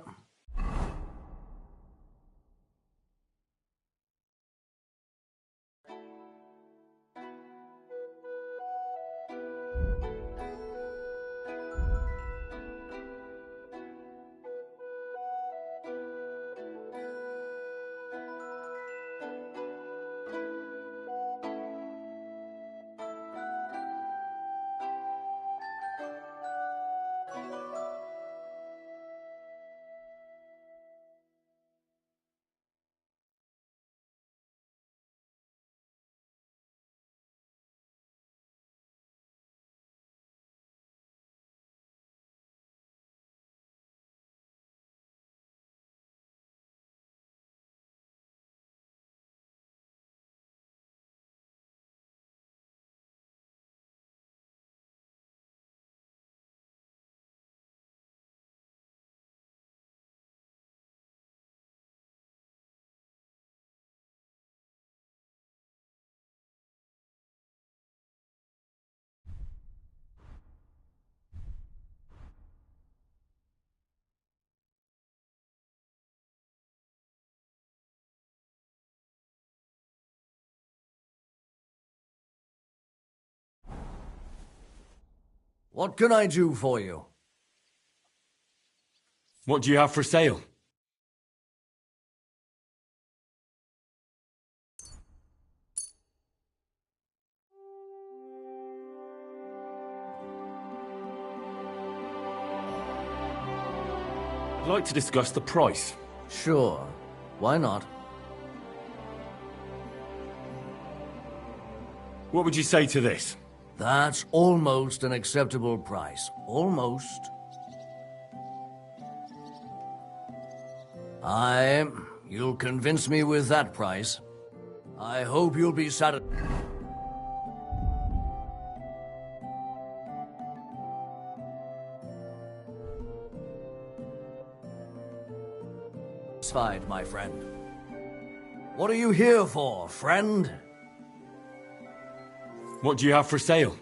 What can I do for you? What do you have for sale? I'd like to discuss the price. Sure. Why not? What would you say to this? That's almost an acceptable price. Almost. You'll convince me with that price. I hope you'll be satisfied. satisfied, my friend. What are you here for, friend? What do you have for sale?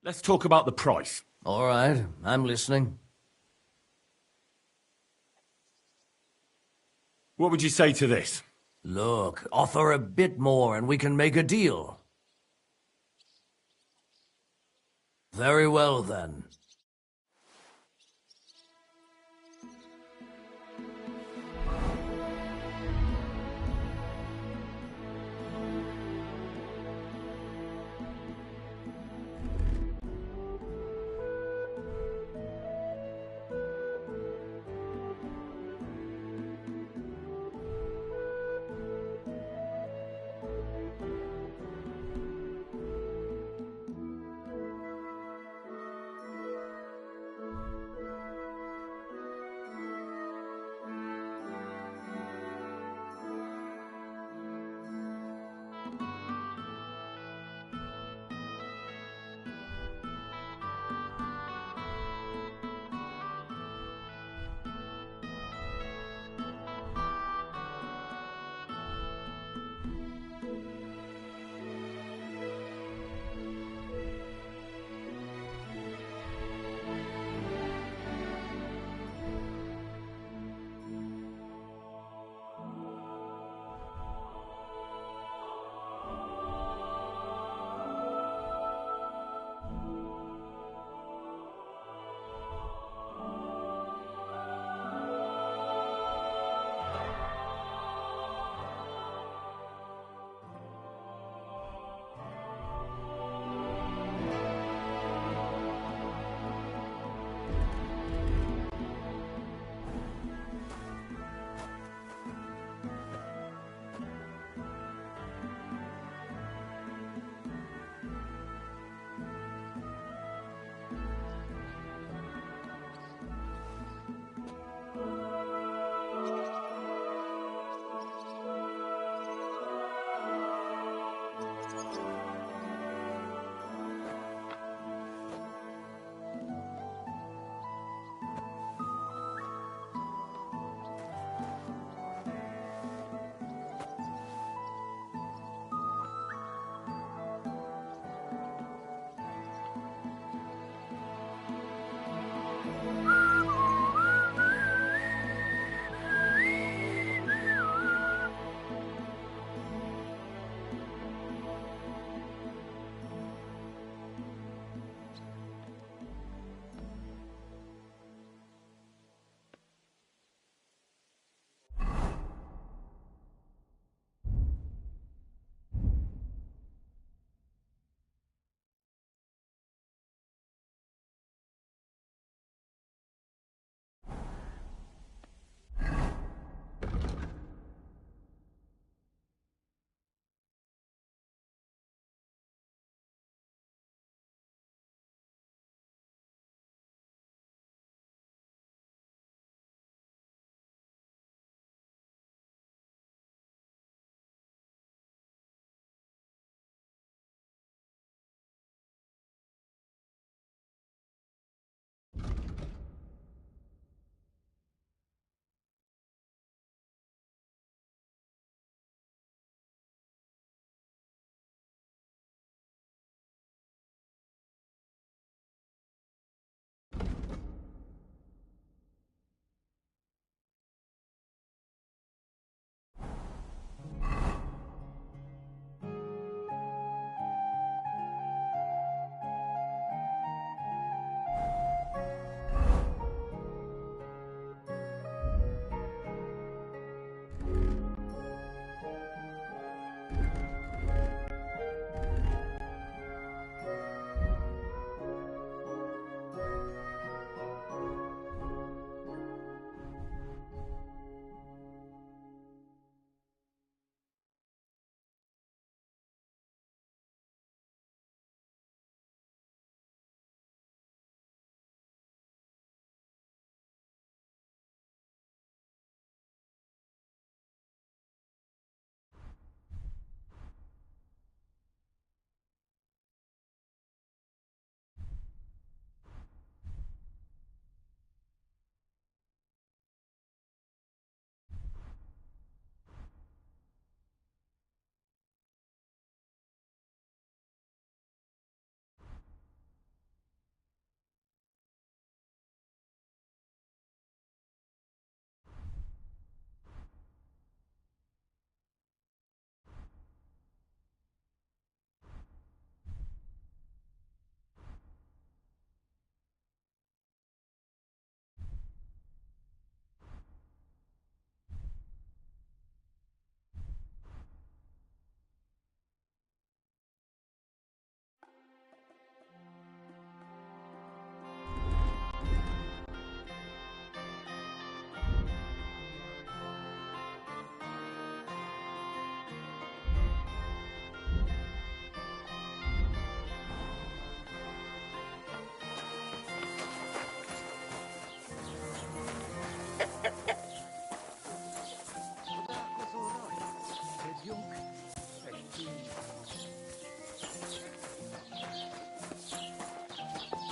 Let's talk about the price. All right, I'm listening. What would you say to this? Look, offer a bit more and we can make a deal. Very well, then.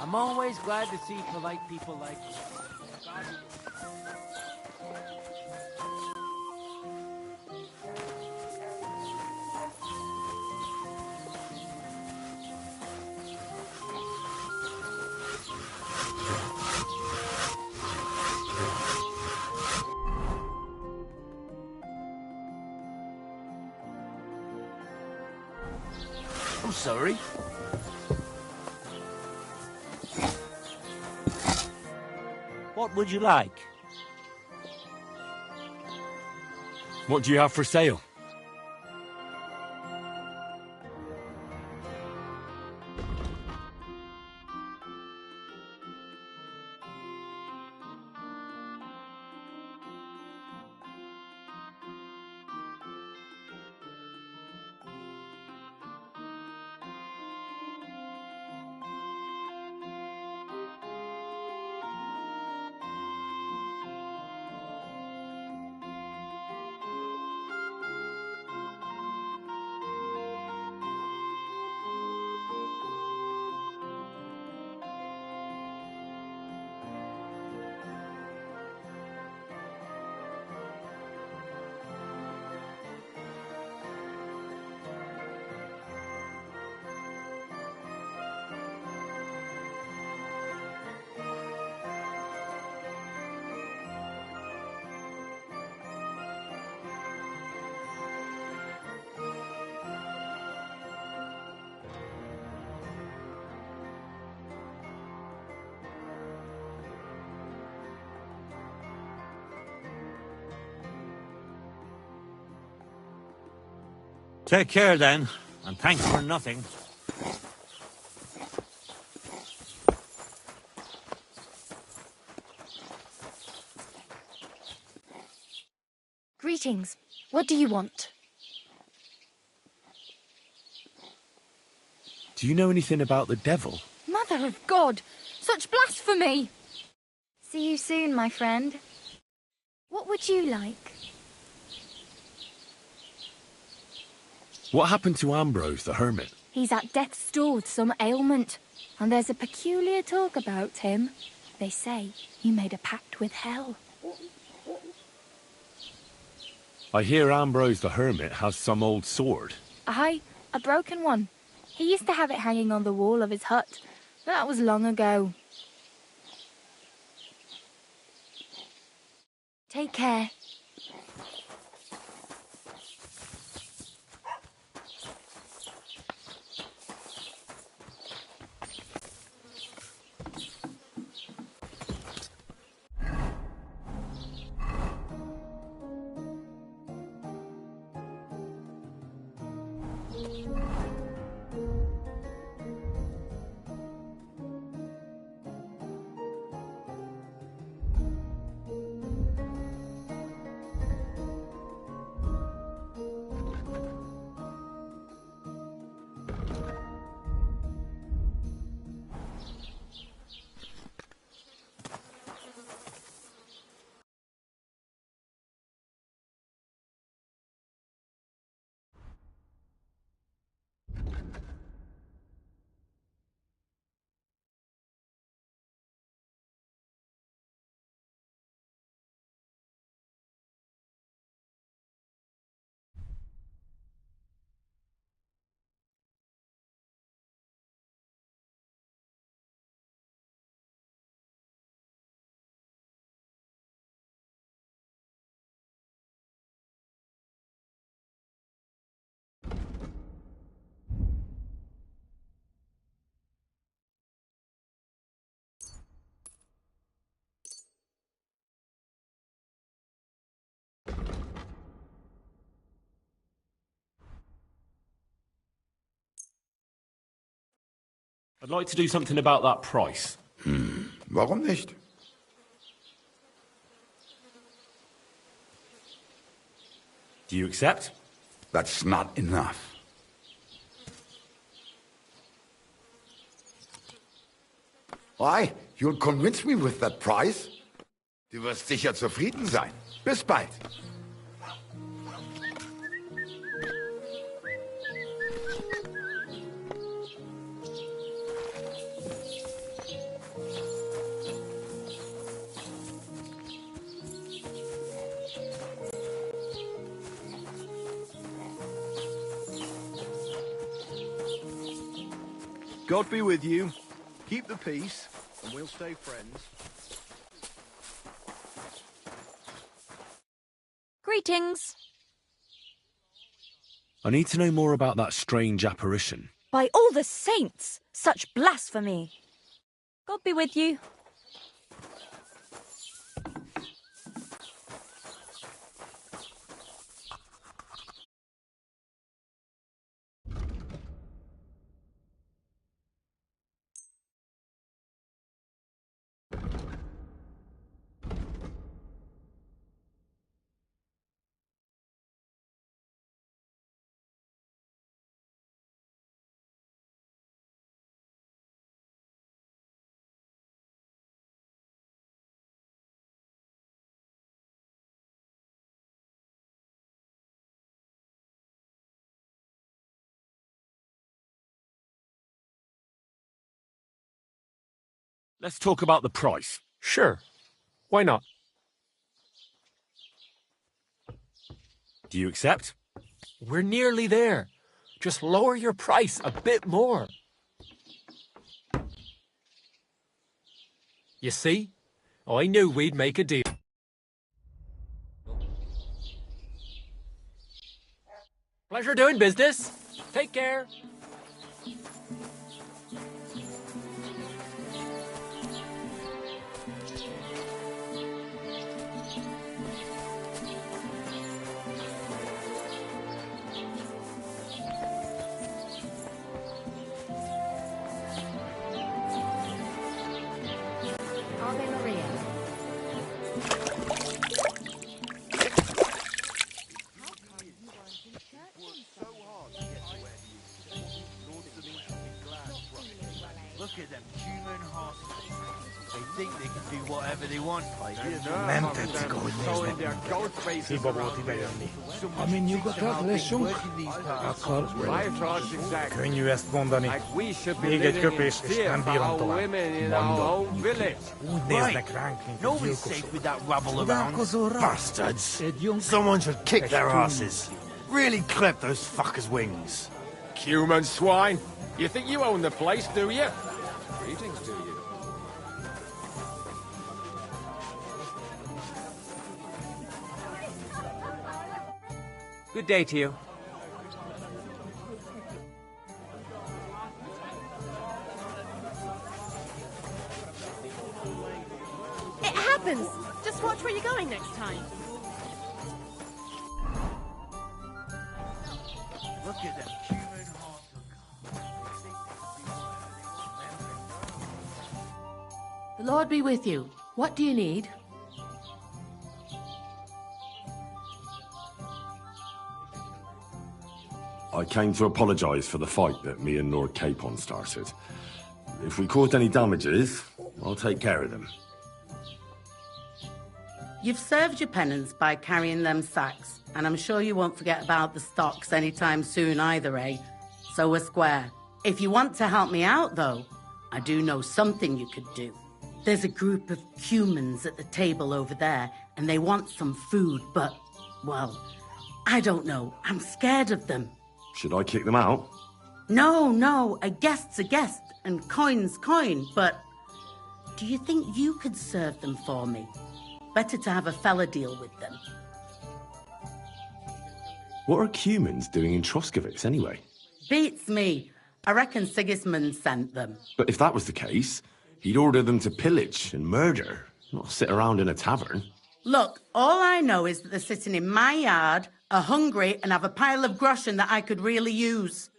I'm always glad to see polite people like you. I'm sorry. What would you like? What do you have for sale? Take care then, and thanks for nothing. Greetings. What do you want? Do you know anything about the devil? Mother of God! Such blasphemy! See you soon, my friend. What would you like? What happened to Ambrose the hermit? He's at death's door with some ailment, and there's a peculiar talk about him. They say he made a pact with hell. I hear Ambrose the hermit has some old sword. Aye, a broken one. He used to have it hanging on the wall of his hut, but that was long ago. Take care. I'd like to do something about that price. Warum nicht? Do you accept? That's not enough. Why? You'll convince me with that price? Du wirst sicher zufrieden sein. Bis bald. God be with you. Keep the peace, and we'll stay friends. Greetings. I need to know more about that strange apparition. By all the saints! Such blasphemy! God be with you. Let's talk about the price. Sure. Why not? Do you accept? We're nearly there. Just lower your price a bit more. You see? I knew we'd make a deal. Pleasure doing business. Take care. Ave Maria. Look at them human horses. They think they can do whatever they want. Demented to go in these I mean, you got that lesson. Kun ju Estbondani. Eget kuppis istan birantola. Right. Nobody's safe with that rabble around. Bastards. Someone should kick their asses. Really clip those fuckers' wings. Human swine. You think you own the place, do you? Greetings to you. Good day to you. It happens. Just watch where you're going next time. Look at them human horses. The Lord be with you. What do you need? I came to apologise for the fight that me and Lord Capon started. If we caused any damages, I'll take care of them. You've served your penance by carrying them sacks, and I'm sure you won't forget about the stocks anytime soon either, eh? So we're square. If you want to help me out, though, I do know something you could do. There's a group of humans at the table over there, and they want some food, but, well, I don't know. I'm scared of them. Should I kick them out? No, a guest's a guest, and coin's coin, but do you think you could serve them for me? Better to have a fella deal with them. What are humans doing in Troskovitz anyway? Beats me. I reckon Sigismund sent them. But if that was the case, he'd order them to pillage and murder, not sit around in a tavern. Look, all I know is that they're sitting in my yard, are hungry, and have a pile of groschen that I could really use.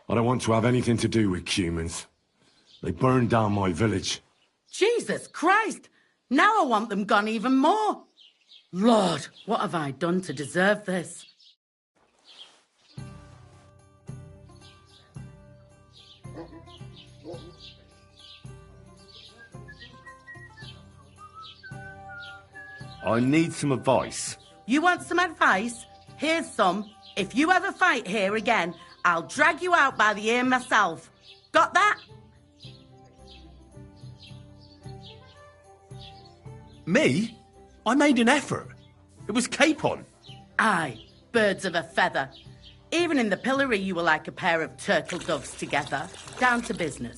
I don't want to have anything to do with humans. They burned down my village. Jesus Christ! Now I want them gone even more. Lord, what have I done to deserve this? I need some advice. You want some advice? Here's some. If you ever fight here again, I'll drag you out by the ear myself. Got that? Me? I made an effort. It was Capon. Aye, birds of a feather. Even in the pillory you were like a pair of turtle doves together. Down to business.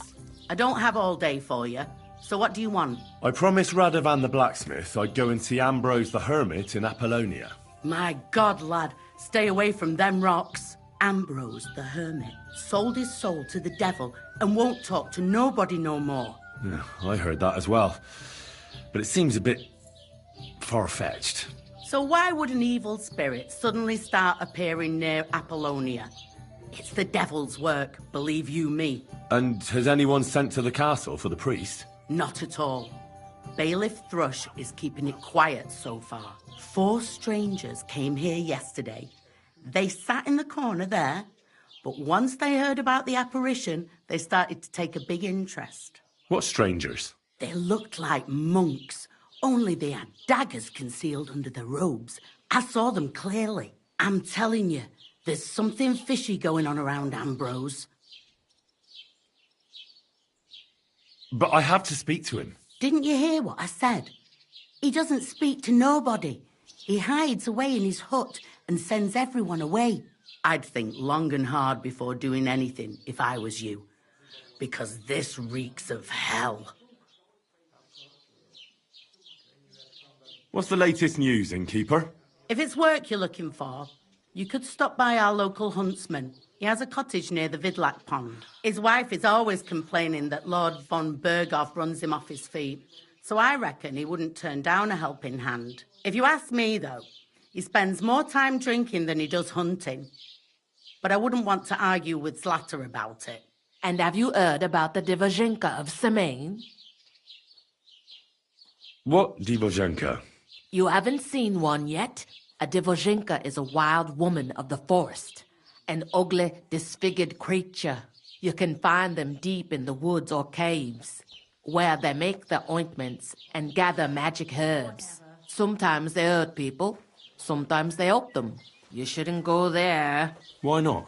I don't have all day for you, so what do you want? I promised Radovan the blacksmith I'd go and see Ambrose the hermit in Apollonia. My God, lad, stay away from them rocks. Ambrose the hermit sold his soul to the devil and won't talk to nobody no more. Yeah, I heard that as well. But it seems a bit far-fetched. So why would an evil spirit suddenly start appearing near Apollonia? It's the devil's work, believe you me. And has anyone sent to the castle for the priest? Not at all. Bailiff Thrush is keeping it quiet so far. 4 strangers came here yesterday. They sat in the corner there, but once they heard about the apparition, they started to take a big interest. What strangers? They looked like monks, only they had daggers concealed under their robes. I saw them clearly. I'm telling you, there's something fishy going on around Ambrose. But I have to speak to him. Didn't you hear what I said? He doesn't speak to nobody. He hides away in his hut and sends everyone away. I'd think long and hard before doing anything if I was you, because this reeks of hell. What's the latest news, innkeeper? If it's work you're looking for, you could stop by our local huntsman. He has a cottage near the Vidlac pond. His wife is always complaining that Lord von Berghoff runs him off his feet, so I reckon he wouldn't turn down a helping hand. If you ask me, though, he spends more time drinking than he does hunting. But I wouldn't want to argue with Zlata about it. And have you heard about the Divozhenka of Semaine? What Divozhenka? You haven't seen one yet? A Divozhenka is a wild woman of the forest. An ugly, disfigured creature. You can find them deep in the woods or caves, where they make their ointments and gather magic herbs. Sometimes they hurt people, sometimes they help them. You shouldn't go there. Why not?